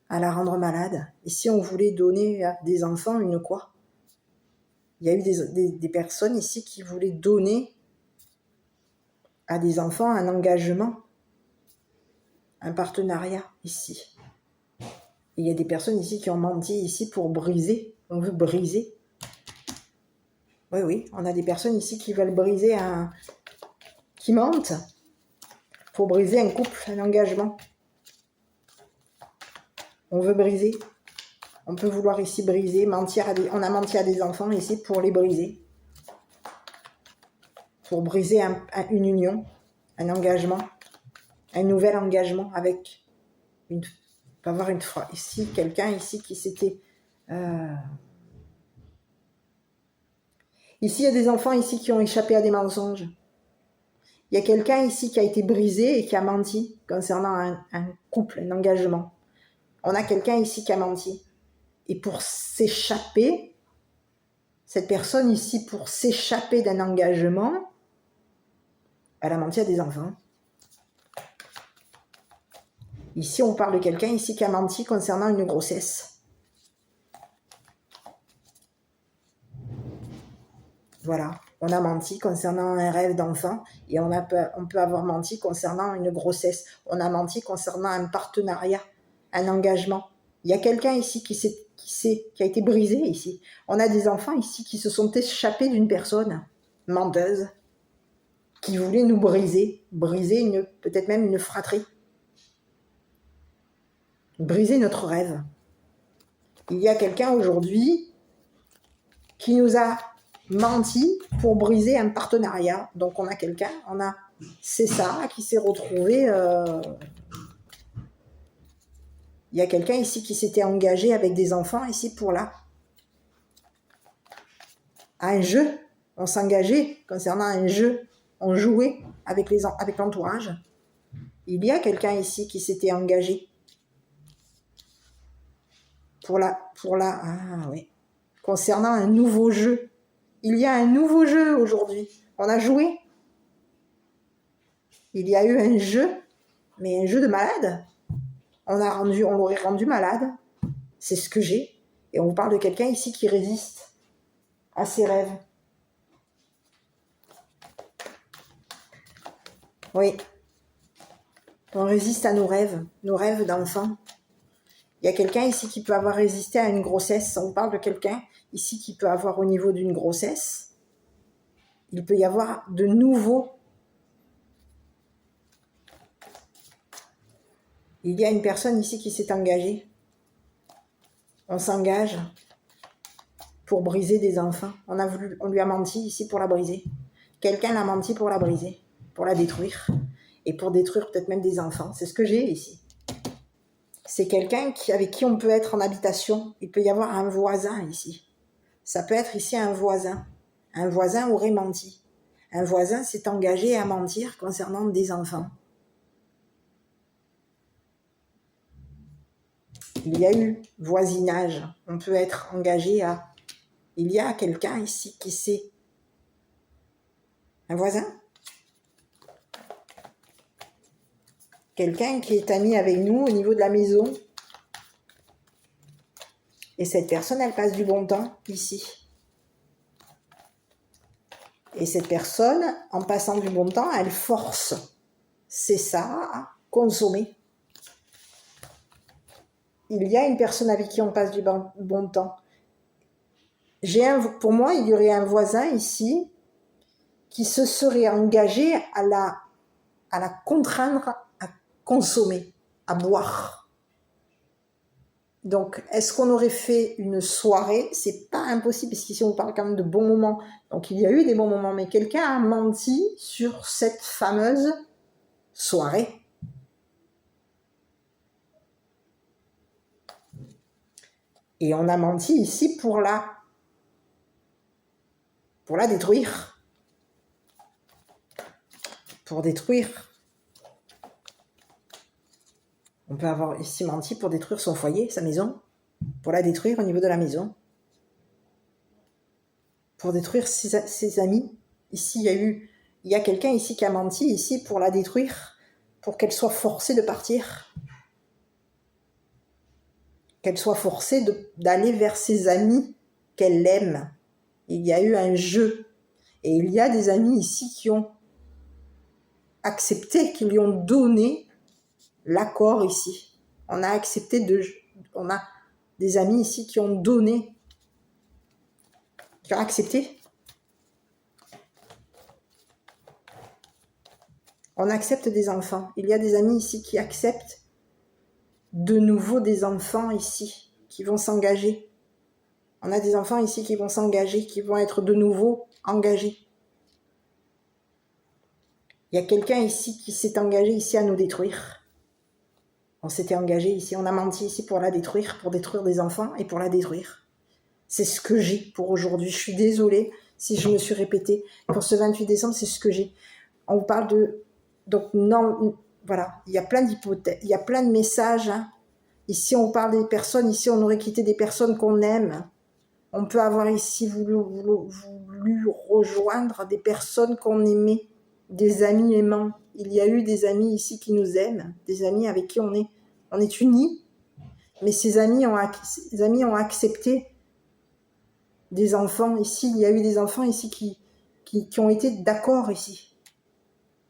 à la rendre malade. Et si on voulait donner à des enfants une quoi? Il y a eu des personnes ici qui voulaient donner à des enfants un engagement, un partenariat ici. Et il y a des personnes ici qui ont menti ici pour briser. On veut briser. Oui, on a des personnes ici qui veulent briser qui mentent pour briser un couple, un engagement. On veut briser. On peut vouloir ici briser, mentir on a menti à des enfants ici pour les briser. Pour briser une union, un engagement, un nouvel engagement avec avoir une fois ici, quelqu'un ici qui s'était... Ici, il y a des enfants ici qui ont échappé à des mensonges. Il y a quelqu'un ici qui a été brisé et qui a menti concernant un couple, un engagement. On a quelqu'un ici qui a menti. Et pour s'échapper, cette personne ici, pour s'échapper d'un engagement, elle a menti à des enfants. Ici, on parle de quelqu'un ici qui a menti concernant une grossesse. Voilà, on a menti concernant un rêve d'enfant et on peut avoir menti concernant une grossesse. On a menti concernant un partenariat, un engagement. Il y a quelqu'un ici qui a été brisé ici. On a des enfants ici qui se sont échappés d'une personne menteuse qui voulait nous briser peut-être même une fratrie. Briser notre rêve. Il y a quelqu'un aujourd'hui qui nous a menti pour briser un partenariat. Donc on a quelqu'un, c'est ça qui s'est retrouvé. Il y a quelqu'un ici qui s'était engagé avec des enfants ici pour un jeu. On s'engageait concernant un jeu. On jouait avec l'entourage. Il y a quelqu'un ici qui s'était engagé concernant un nouveau jeu. Il y a un nouveau jeu aujourd'hui. On a joué. Il y a eu un jeu, mais un jeu de malade. On l'aurait rendu malade. C'est ce que j'ai. Et on vous parle de quelqu'un ici qui résiste à ses rêves. Oui. On résiste à nos rêves d'enfants. Il y a quelqu'un ici qui peut avoir résisté à une grossesse. On parle de quelqu'un ici qui peut avoir au niveau d'une grossesse. Il peut y avoir de nouveaux Il y a une personne ici qui s'est engagée. On s'engage pour briser des enfants. On lui a menti ici pour la briser. Quelqu'un l'a menti pour la briser, pour la détruire. Et pour détruire peut-être même des enfants. C'est ce que j'ai ici. C'est quelqu'un avec qui on peut être en habitation. Il peut y avoir un voisin ici. Ça peut être ici un voisin. Un voisin aurait menti. Un voisin s'est engagé à mentir concernant des enfants. Il y a eu voisinage. On peut être engagé à... Il y a quelqu'un ici qui sait. Un voisin? Quelqu'un qui est ami avec nous au niveau de la maison. Et cette personne, elle passe du bon temps ici. Et cette personne, en passant du bon temps, elle force. C'est ça, à consommer. Il y a une personne avec qui on passe du bon temps. Pour moi, il y aurait un voisin ici qui se serait engagé à la contraindre à consommer, à boire. Donc, est-ce qu'on aurait fait une soirée? C'est pas impossible, parce qu'ici on parle quand même de bons moments. Donc, il y a eu des bons moments, mais quelqu'un a menti sur cette fameuse soirée. Et on a menti ici pour la détruire. Pour détruire. On peut avoir ici menti pour détruire son foyer, sa maison. Pour la détruire au niveau de la maison. Pour détruire ses amis. Ici, il y a quelqu'un ici qui a menti ici pour la détruire, pour qu'elle soit forcée de partir. Qu'elle soit forcée d'aller vers ses amis qu'elle aime. Il y a eu un jeu. Et il y a des amis ici qui ont accepté, qui lui ont donné l'accord ici. On a des amis ici qui ont donné, qui ont accepté. On accepte des enfants. Il y a des amis ici qui acceptent de nouveau des enfants ici, qui vont s'engager. On a des enfants ici qui vont s'engager, qui vont être de nouveau engagés. Il y a quelqu'un ici qui s'est engagé ici à nous détruire. On s'était engagé ici, on a menti ici pour la détruire, pour détruire des enfants et pour la détruire. C'est ce que j'ai pour aujourd'hui. Je suis désolée si je me suis répétée. Pour ce 28 décembre, c'est ce que j'ai. On vous parle de... Donc, non, voilà, il y a plein d'hypothèses, il y a plein de messages. Hein. Ici, on parle des personnes, ici, on aurait quitté des personnes qu'on aime. On peut avoir ici voulu rejoindre des personnes qu'on aimait, des amis aimants. Il y a eu des amis ici qui nous aiment, des amis avec qui on est unis, mais ces amis ont accepté des enfants ici. Il y a eu des enfants ici qui ont été d'accord ici.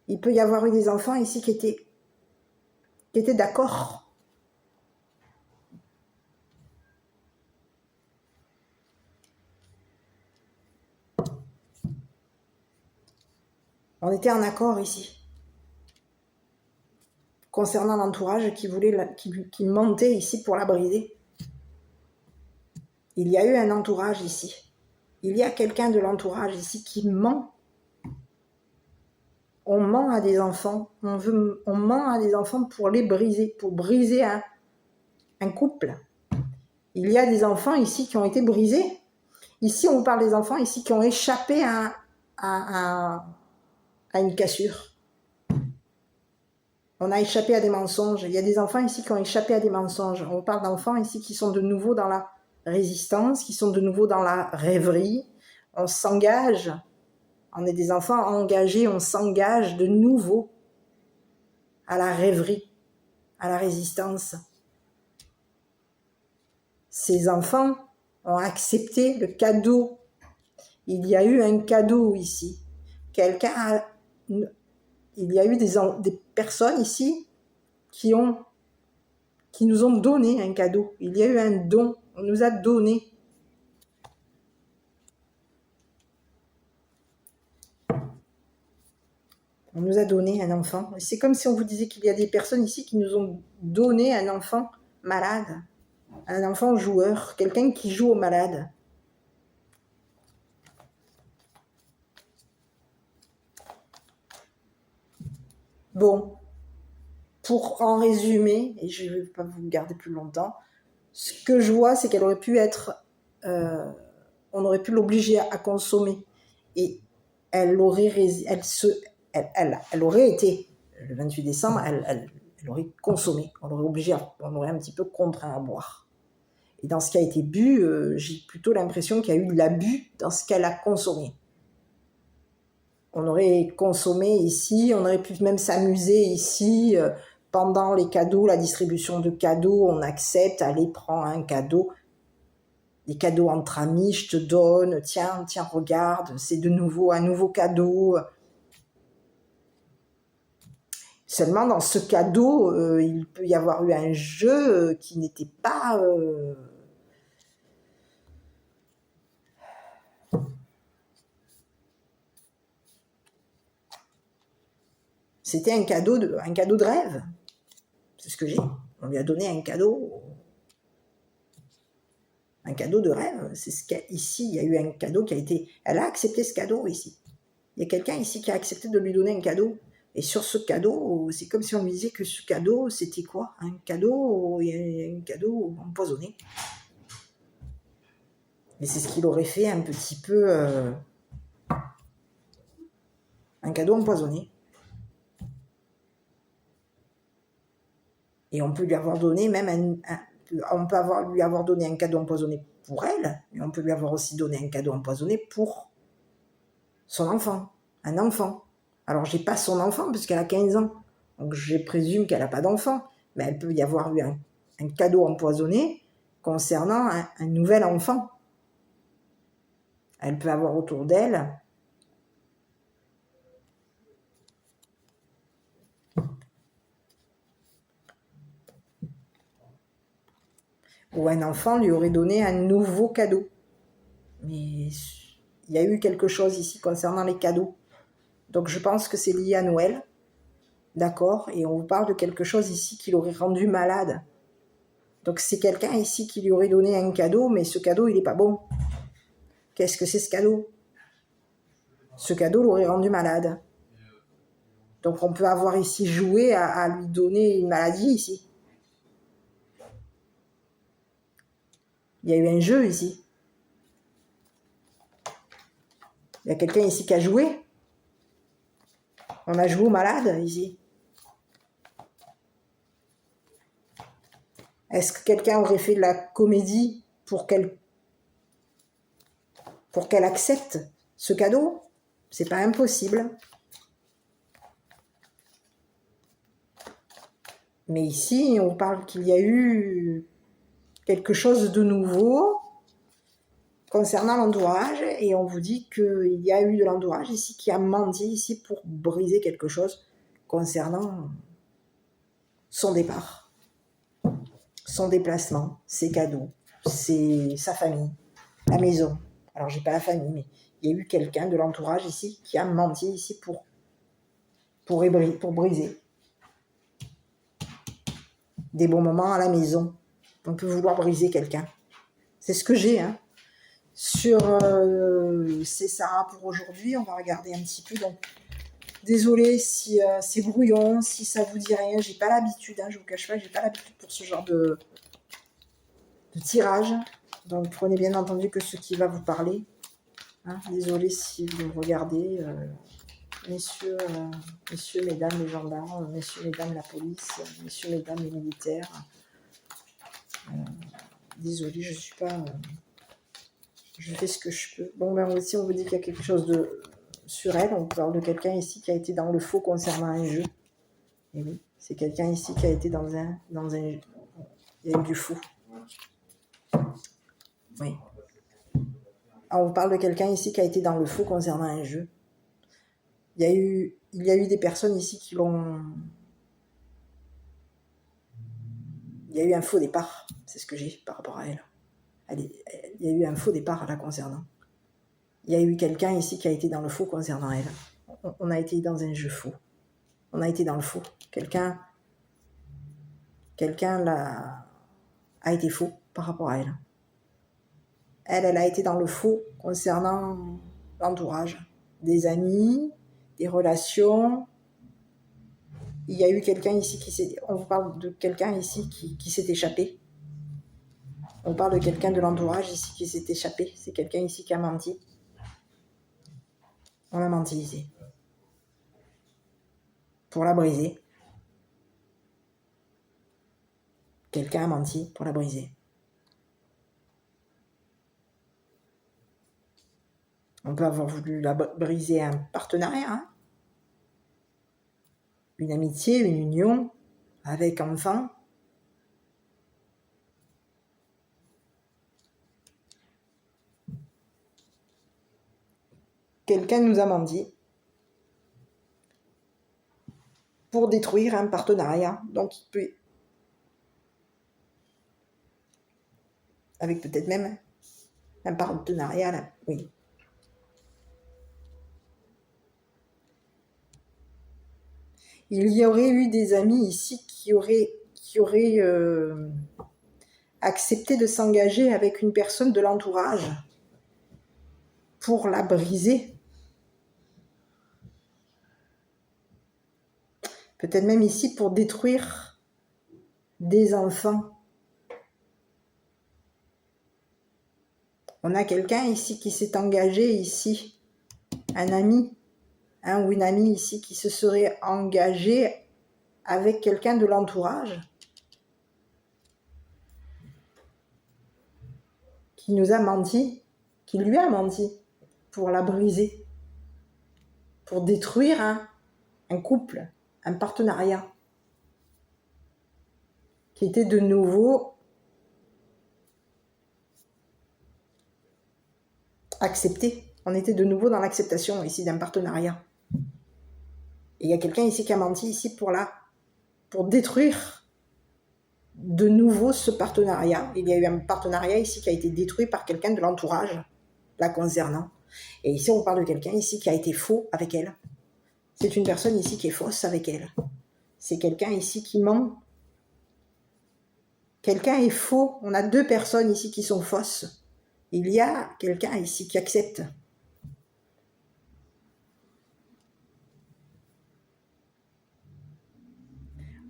Il peut y avoir eu des enfants ici qui étaient d'accord. On était en accord ici. Concernant l'entourage qui mentait ici pour la briser. Il y a eu un entourage ici. Il y a quelqu'un de l'entourage ici qui ment. On ment à des enfants. On ment à des enfants pour les briser, pour briser un couple. Il y a des enfants ici qui ont été brisés. Ici, on parle des enfants ici qui ont échappé à une cassure. On a échappé à des mensonges. Il y a des enfants ici qui ont échappé à des mensonges. On parle d'enfants ici qui sont de nouveau dans la résistance, qui sont de nouveau dans la rêverie. On s'engage. On est des enfants engagés. On s'engage de nouveau à la rêverie, à la résistance. Ces enfants ont accepté le cadeau. Il y a eu un cadeau ici. Il y a eu des personnes ici qui nous ont donné un cadeau. Il y a eu un don. On nous a donné. On nous a donné un enfant. C'est comme si on vous disait qu'il y a des personnes ici qui nous ont donné un enfant malade, un enfant joueur, quelqu'un qui joue au malade. Bon, pour en résumer, et je ne vais pas vous garder plus longtemps, ce que je vois, c'est qu'elle aurait pu être... on aurait pu l'obliger à consommer. Et elle aurait été, le 28 décembre, elle aurait consommé. On l'aurait obligé, on aurait un petit peu contraint à boire. Et dans ce qui a été bu, j'ai plutôt l'impression qu'il y a eu de l'abus dans ce qu'elle a consommé. On aurait consommé ici, on aurait pu même s'amuser ici. Pendant les cadeaux, la distribution de cadeaux, on accepte, allez, prends un cadeau. Des cadeaux entre amis, je te donne, tiens, regarde, c'est de nouveau un nouveau cadeau. Seulement, dans ce cadeau, il peut y avoir eu un jeu qui n'était pas... C'était un cadeau de rêve. C'est ce que j'ai. On lui a donné un cadeau de rêve. C'est ce qu'ici, il y a eu un cadeau qui a été... Elle a accepté ce cadeau ici. Il y a quelqu'un ici qui a accepté de lui donner un cadeau. Et sur ce cadeau, c'est comme si on lui disait que ce cadeau, c'était quoi? Un cadeau empoisonné. Mais c'est ce qu'il aurait fait un petit peu... un cadeau empoisonné. Et on peut lui avoir donné même lui avoir donné un cadeau empoisonné pour elle, mais on peut lui avoir aussi donné un cadeau empoisonné pour son enfant, un enfant. Alors, j'ai pas son enfant puisqu'elle a 15 ans, donc je présume qu'elle n'a pas d'enfant, mais elle peut y avoir eu un cadeau empoisonné concernant un nouvel enfant. Elle peut avoir autour d'elle ou un enfant lui aurait donné un nouveau cadeau. Mais il y a eu quelque chose ici concernant les cadeaux. Donc je pense que c'est lié à Noël. D'accord? Et on vous parle de quelque chose ici qui l'aurait rendu malade. Donc c'est quelqu'un ici qui lui aurait donné un cadeau, mais ce cadeau, il n'est pas bon. Qu'est-ce que c'est ce cadeau? Ce cadeau l'aurait rendu malade. Donc on peut avoir ici joué à lui donner une maladie ici. Il y a eu un jeu ici. Il y a quelqu'un ici qui a joué. On a joué au malade ici. Est-ce que quelqu'un aurait fait de la comédie pour qu'elle accepte ce cadeau? C'est pas impossible. Mais ici, on parle qu'il y a eu quelque chose de nouveau concernant l'entourage, et on vous dit qu'il y a eu de l'entourage ici qui a menti ici pour briser quelque chose concernant son départ, son déplacement, ses cadeaux, sa famille, la maison. Alors j'ai pas la famille, mais il y a eu quelqu'un de l'entourage ici qui a menti ici pour briser des bons moments à la maison. On peut vouloir briser quelqu'un. C'est ce que j'ai, hein. C'est Sarah pour aujourd'hui. On va regarder un petit peu. Donc, désolée si c'est brouillon, si ça vous dit rien. J'ai pas l'habitude, hein, je vous cache pas, j'ai pas l'habitude pour ce genre de tirage. Donc, prenez bien entendu que ce qui va vous parler. Hein, désolée si vous regardez. Messieurs, mesdames les gendarmes, messieurs, mesdames la police, messieurs, mesdames les militaires. Désolée, je suis pas... je fais ce que je peux. Bon, ben aussi, on vous dit qu'il y a quelque chose sur elle. On parle de quelqu'un ici qui a été dans le faux concernant un jeu. Et oui, c'est quelqu'un ici qui a été dans un jeu. Il y a eu du faux. Oui. Alors, on vous parle de quelqu'un ici qui a été dans le faux concernant un jeu. Il y a eu des personnes ici qui l'ont... Il y a eu un faux départ. C'est ce que j'ai par rapport à elle. Il y a eu un faux départ la concernant. Il y a eu quelqu'un ici qui a été dans le faux concernant elle. On a été dans un jeu faux. on a été dans le faux. Quelqu'un a été faux par rapport à elle. Elle a été dans le faux concernant l'entourage, des amis, des relations. Il y a eu quelqu'un ici on vous parle de quelqu'un ici qui s'est échappé. On parle de quelqu'un de l'entourage ici qui s'est échappé. C'est quelqu'un ici qui a menti. On a menti ici. Pour la briser. Quelqu'un a menti pour la briser. On peut avoir voulu briser un partenariat, hein, une amitié, une union, avec enfant. Quelqu'un nous a menti pour détruire un partenariat. Donc il peut, avec peut-être même un partenariat, là, oui. Il y aurait eu des amis ici qui auraient accepté de s'engager avec une personne de l'entourage pour la briser. Peut-être même ici pour détruire des enfants. On a quelqu'un ici qui s'est engagé ici, un ami, ou une amie ici qui se serait engagé avec quelqu'un de l'entourage, qui nous a menti, qui lui a menti pour la briser, pour détruire un couple, un partenariat qui était de nouveau accepté. On était de nouveau dans l'acceptation ici d'un partenariat. Et il y a quelqu'un ici qui a menti ici pour détruire de nouveau ce partenariat. Il y a eu un partenariat ici qui a été détruit par quelqu'un de l'entourage la concernant. Et ici on parle de quelqu'un ici qui a été faux avec elle. C'est une personne ici qui est fausse avec elle. C'est quelqu'un ici qui ment. Quelqu'un est faux. On a deux personnes ici qui sont fausses. Il y a quelqu'un ici qui accepte.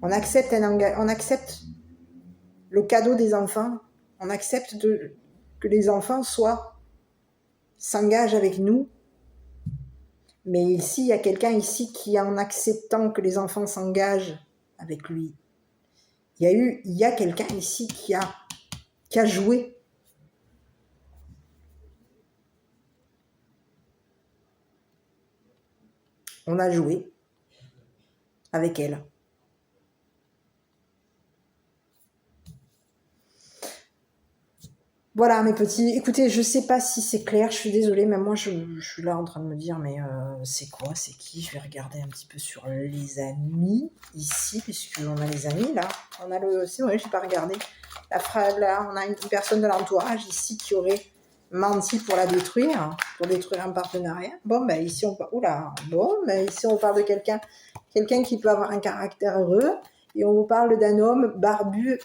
On accepte le cadeau des enfants. On accepte que les enfants s'engagent avec nous. Mais ici, il y a quelqu'un ici qui, en acceptant que les enfants s'engagent avec lui, il y a quelqu'un ici qui a joué. On a joué avec elle. Voilà mes petits, écoutez, je sais pas si c'est clair, je suis désolée, même moi je suis là en train de me dire mais c'est quoi, c'est qui? Je vais regarder un petit peu sur les amis ici, puisqu'on a les amis là, c'est vrai, j'ai pas regardé. Là, on a une personne de l'entourage ici qui aurait menti pour la détruire, pour détruire un partenariat. Bon ben ici on parle de quelqu'un qui peut avoir un caractère heureux, et on vous parle d'un homme barbu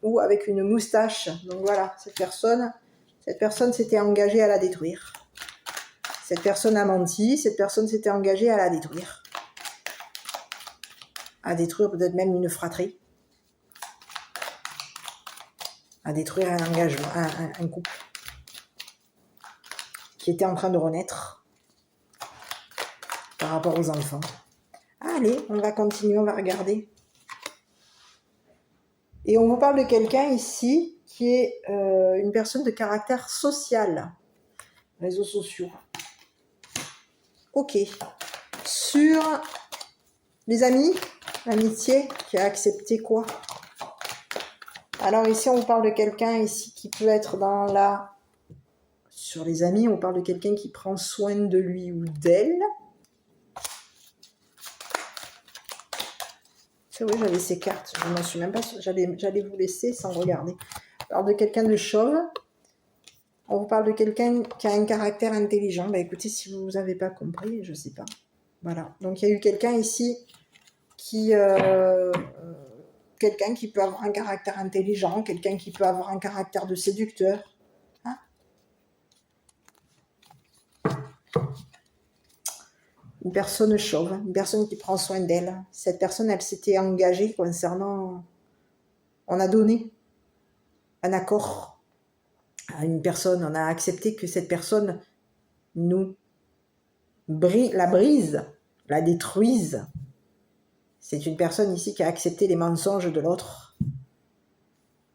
ou avec une moustache. Donc voilà, cette personne s'était engagée à la détruire. Cette personne a menti, cette personne s'était engagée à la détruire. À détruire peut-être même une fratrie. À détruire un engagement, un couple qui était en train de renaître par rapport aux enfants. Allez, on va continuer, on va regarder. Et on vous parle de quelqu'un ici qui est une personne de caractère social. Réseaux sociaux. Ok. Sur les amis, l'amitié, qui a accepté quoi? Alors ici, on vous parle de quelqu'un ici qui peut être sur les amis, on parle de quelqu'un qui prend soin de lui ou d'elle. C'est vrai, j'avais ces cartes, je m'en suis même pas... J'allais vous laisser sans regarder. On parle de quelqu'un de chauve. On vous parle de quelqu'un qui a un caractère intelligent. Bah écoutez, si vous n'avez pas compris, je sais pas. Voilà. Donc il y a eu quelqu'un ici quelqu'un qui peut avoir un caractère intelligent, quelqu'un qui peut avoir un caractère de séducteur. Hein. Une personne chauve, une personne qui prend soin d'elle. Cette personne, elle s'était engagée concernant... On a donné un accord à une personne, on a accepté que cette personne nous la brise, la détruise. C'est une personne ici qui a accepté les mensonges de l'autre.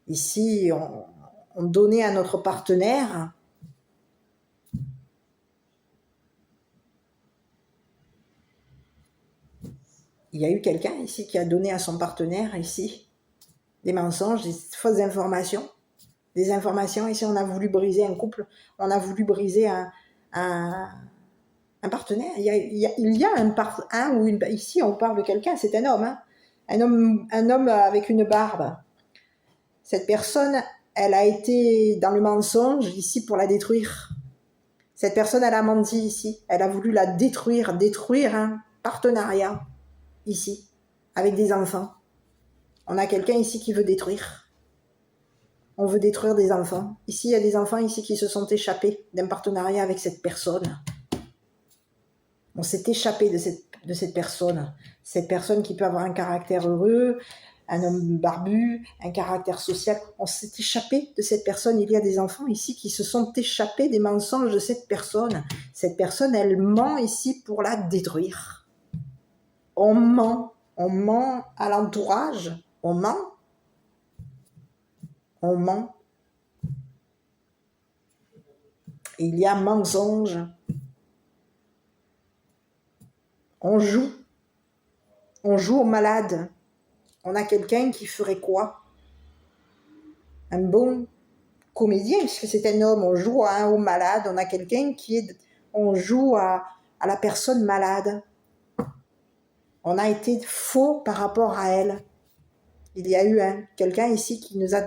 Ici, on donnait à notre partenaire il y a eu quelqu'un ici qui a donné à son partenaire ici des mensonges, des fausses informations. Des informations, ici on a voulu briser un couple, on a voulu briser un partenaire. Il y a un ou une... Ici on parle de quelqu'un, c'est un homme. Hein, un homme avec une barbe. Cette personne, elle a été dans le mensonge ici pour la détruire. Cette personne, elle a menti ici. Elle a voulu la détruire un partenariat ici, avec des enfants. On a quelqu'un ici qui veut détruire. On veut détruire des enfants. Ici, il y a des enfants ici qui se sont échappés d'un partenariat avec cette personne. On s'est échappé de cette personne. Cette personne qui peut avoir un caractère heureux, un homme barbu, un caractère social. On s'est échappé de cette personne. Il y a des enfants ici qui se sont échappés des mensonges de cette personne. Cette personne, elle ment ici pour la détruire. On ment à l'entourage. On ment. Il y a mensonge. On joue au malade. On a quelqu'un qui ferait quoi? Un bon comédien, puisque c'est un homme. On joue au malade. On a quelqu'un on joue à la personne malade. On a été faux par rapport à elle. Il y a eu quelqu'un ici qui nous a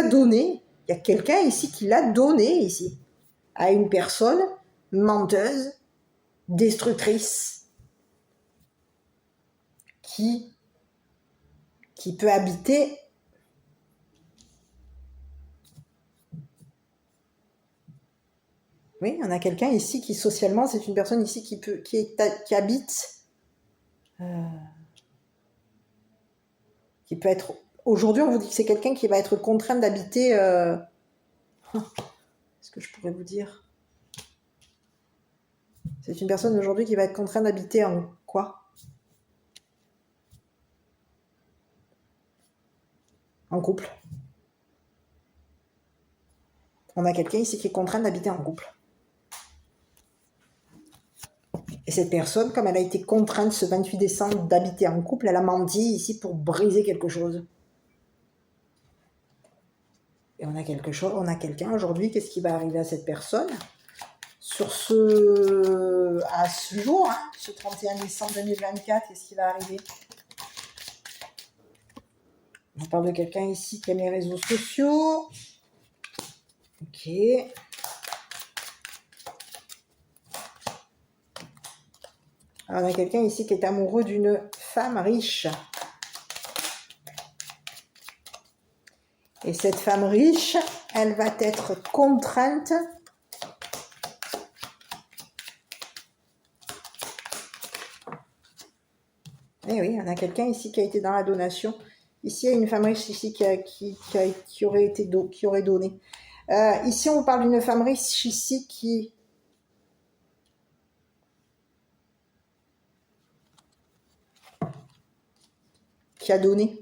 donné. Il y a quelqu'un ici qui l'a donné ici à une personne menteuse, destructrice, qui peut habiter oui, on a quelqu'un ici qui socialement, c'est une personne ici qui habite qui peut être aujourd'hui on vous dit que c'est quelqu'un qui va être contraint d'habiter est-ce que je pourrais vous dire c'est une personne aujourd'hui qui va être contrainte d'habiter en quoi? En couple. On a quelqu'un ici qui est contraint d'habiter en couple. Et cette personne, comme elle a été contrainte ce 28 décembre d'habiter en couple, elle a menti ici pour briser quelque chose. Et on a quelqu'un aujourd'hui, qu'est-ce qui va arriver à cette personne? À ce jour, ce 31 décembre 2024, qu'est-ce qui va arriver? On parle de quelqu'un ici qui aime les réseaux sociaux. Ok. Alors, on a quelqu'un ici qui est amoureux d'une femme riche. Et cette femme riche, elle va être contrainte Eh oui, on a quelqu'un ici qui a été dans la donation. Ici, il y a une femme riche ici qui aurait donné. Ici, on parle d'une femme riche ici qui a donné.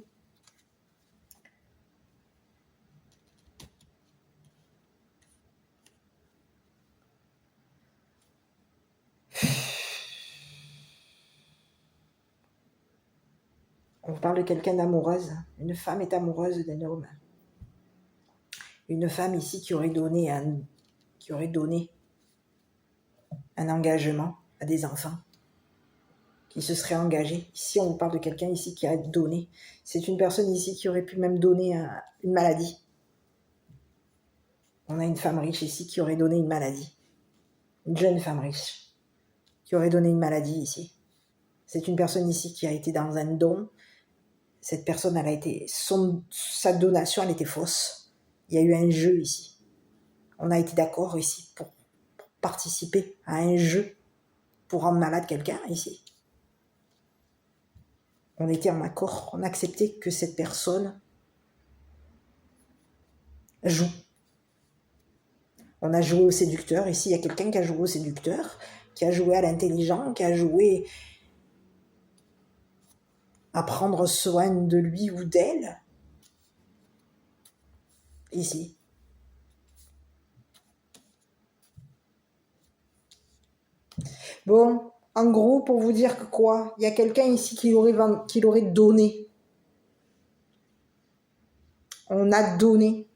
On parle de quelqu'un d'amoureuse. Une femme est amoureuse d'un homme. Une femme ici qui aurait donné un engagement à des enfants, qui se serait engagée. Ici, on parle de quelqu'un ici qui a donné. C'est une personne ici qui aurait pu même donner une maladie. On a une femme riche ici qui aurait donné une maladie. Une jeune femme riche qui aurait donné une maladie ici. C'est une personne ici qui a été dans un don. Cette personne, elle a été, sa donation, elle était fausse. Il y a eu un jeu ici. On a été d'accord ici pour participer à un jeu pour rendre malade quelqu'un ici. On était en accord, on acceptait que cette personne joue. On a joué au séducteur. Ici, il y a quelqu'un qui a joué au séducteur, qui a joué à l'intelligent, qui a joué à prendre soin de lui ou d'elle. Ici. Bon, en gros, pour vous dire que quoi, il y a quelqu'un ici qui l'aurait donné. On a donné.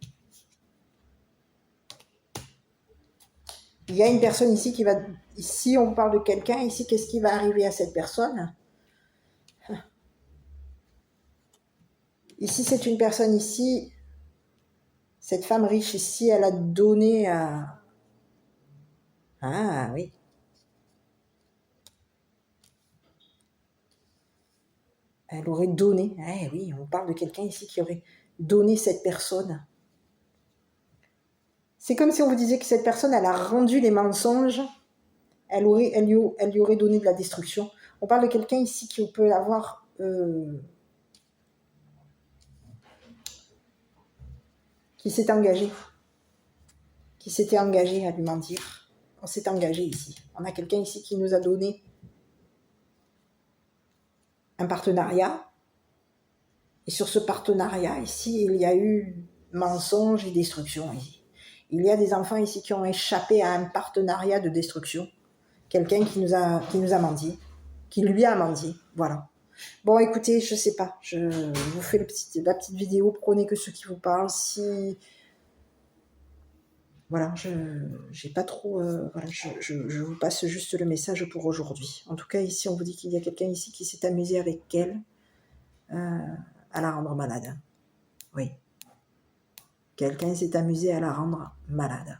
Il y a une personne ici qui va... Ici, on parle de quelqu'un. Ici, qu'est-ce qui va arriver à cette personne? Ici, c'est une personne ici. Cette femme riche ici, elle a donné à... Ah, oui. Elle aurait donné. Eh oui, on parle de quelqu'un ici qui aurait donné cette personne. C'est comme si on vous disait que cette personne, elle a rendu les mensonges, elle lui aurait donné de la destruction. On parle de quelqu'un ici qui peut avoir... qui s'est engagé. Qui s'était engagé à lui mentir. On s'est engagé ici. On a quelqu'un ici qui nous a donné un partenariat. Et sur ce partenariat, ici, il y a eu mensonge et destruction ici. Il y a des enfants ici qui ont échappé à un partenariat de destruction. Quelqu'un qui nous a menti, qui lui a menti, voilà. Bon, écoutez, je sais pas, je vous fais la petite vidéo, prenez que ce qui vous parle. Si voilà, j'ai pas trop, voilà, je vous passe juste le message pour aujourd'hui. En tout cas, ici, on vous dit qu'il y a quelqu'un ici qui s'est amusé avec elle à la rendre malade. Oui. Quelqu'un s'est amusé à la rendre malade.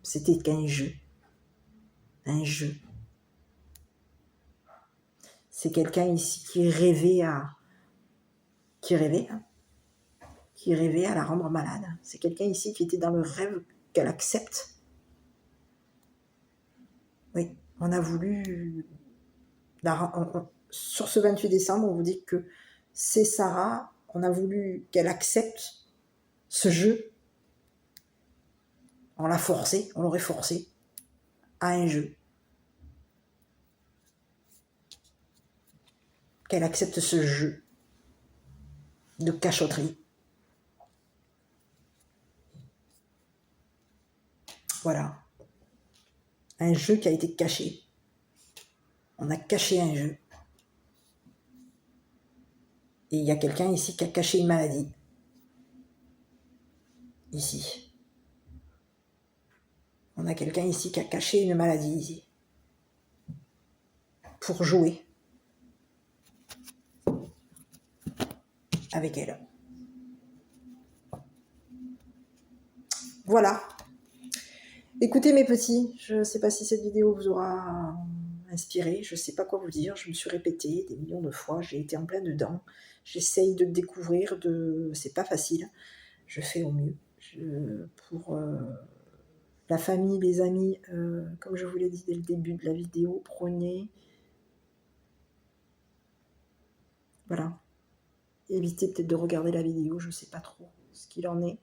C'était qu'un jeu. Un jeu. C'est quelqu'un ici qui rêvait à la rendre malade. C'est quelqu'un ici qui était dans le rêve qu'elle accepte. Oui, on a voulu... sur ce 28 décembre, on vous dit que c'est Sarah, on a voulu qu'elle accepte ce jeu. On l'a forcé, on l'aurait forcé à un jeu. Qu'elle accepte ce jeu de cachotterie. Voilà. Un jeu qui a été caché. On a caché un jeu. Et il y a quelqu'un ici qui a caché une maladie. Ici. On a quelqu'un ici qui a caché une maladie ici. Pour jouer avec elle. Voilà. Écoutez mes petits, je ne sais pas si cette vidéo vous aura inspiré, je ne sais pas quoi vous dire, je me suis répétée des millions de fois, j'ai été en plein dedans, j'essaye de découvrir, c'est pas facile, je fais au mieux. Pour la famille, les amis, comme je vous l'ai dit dès le début de la vidéo, prenez, voilà, évitez peut-être de regarder la vidéo, je ne sais pas trop ce qu'il en est.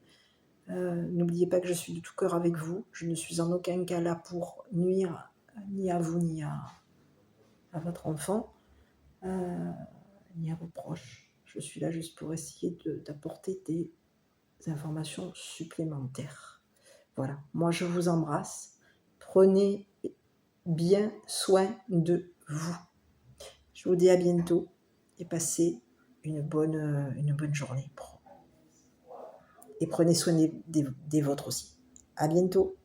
N'oubliez pas que je suis de tout cœur avec vous. Je ne suis en aucun cas là pour nuire ni à vous ni à votre enfant, ni à vos proches. Je suis là juste pour essayer d'apporter des informations supplémentaires. Voilà, moi je vous embrasse. Prenez bien soin de vous. Je vous dis à bientôt et passez une bonne journée. Et prenez soin des vôtres aussi. À bientôt.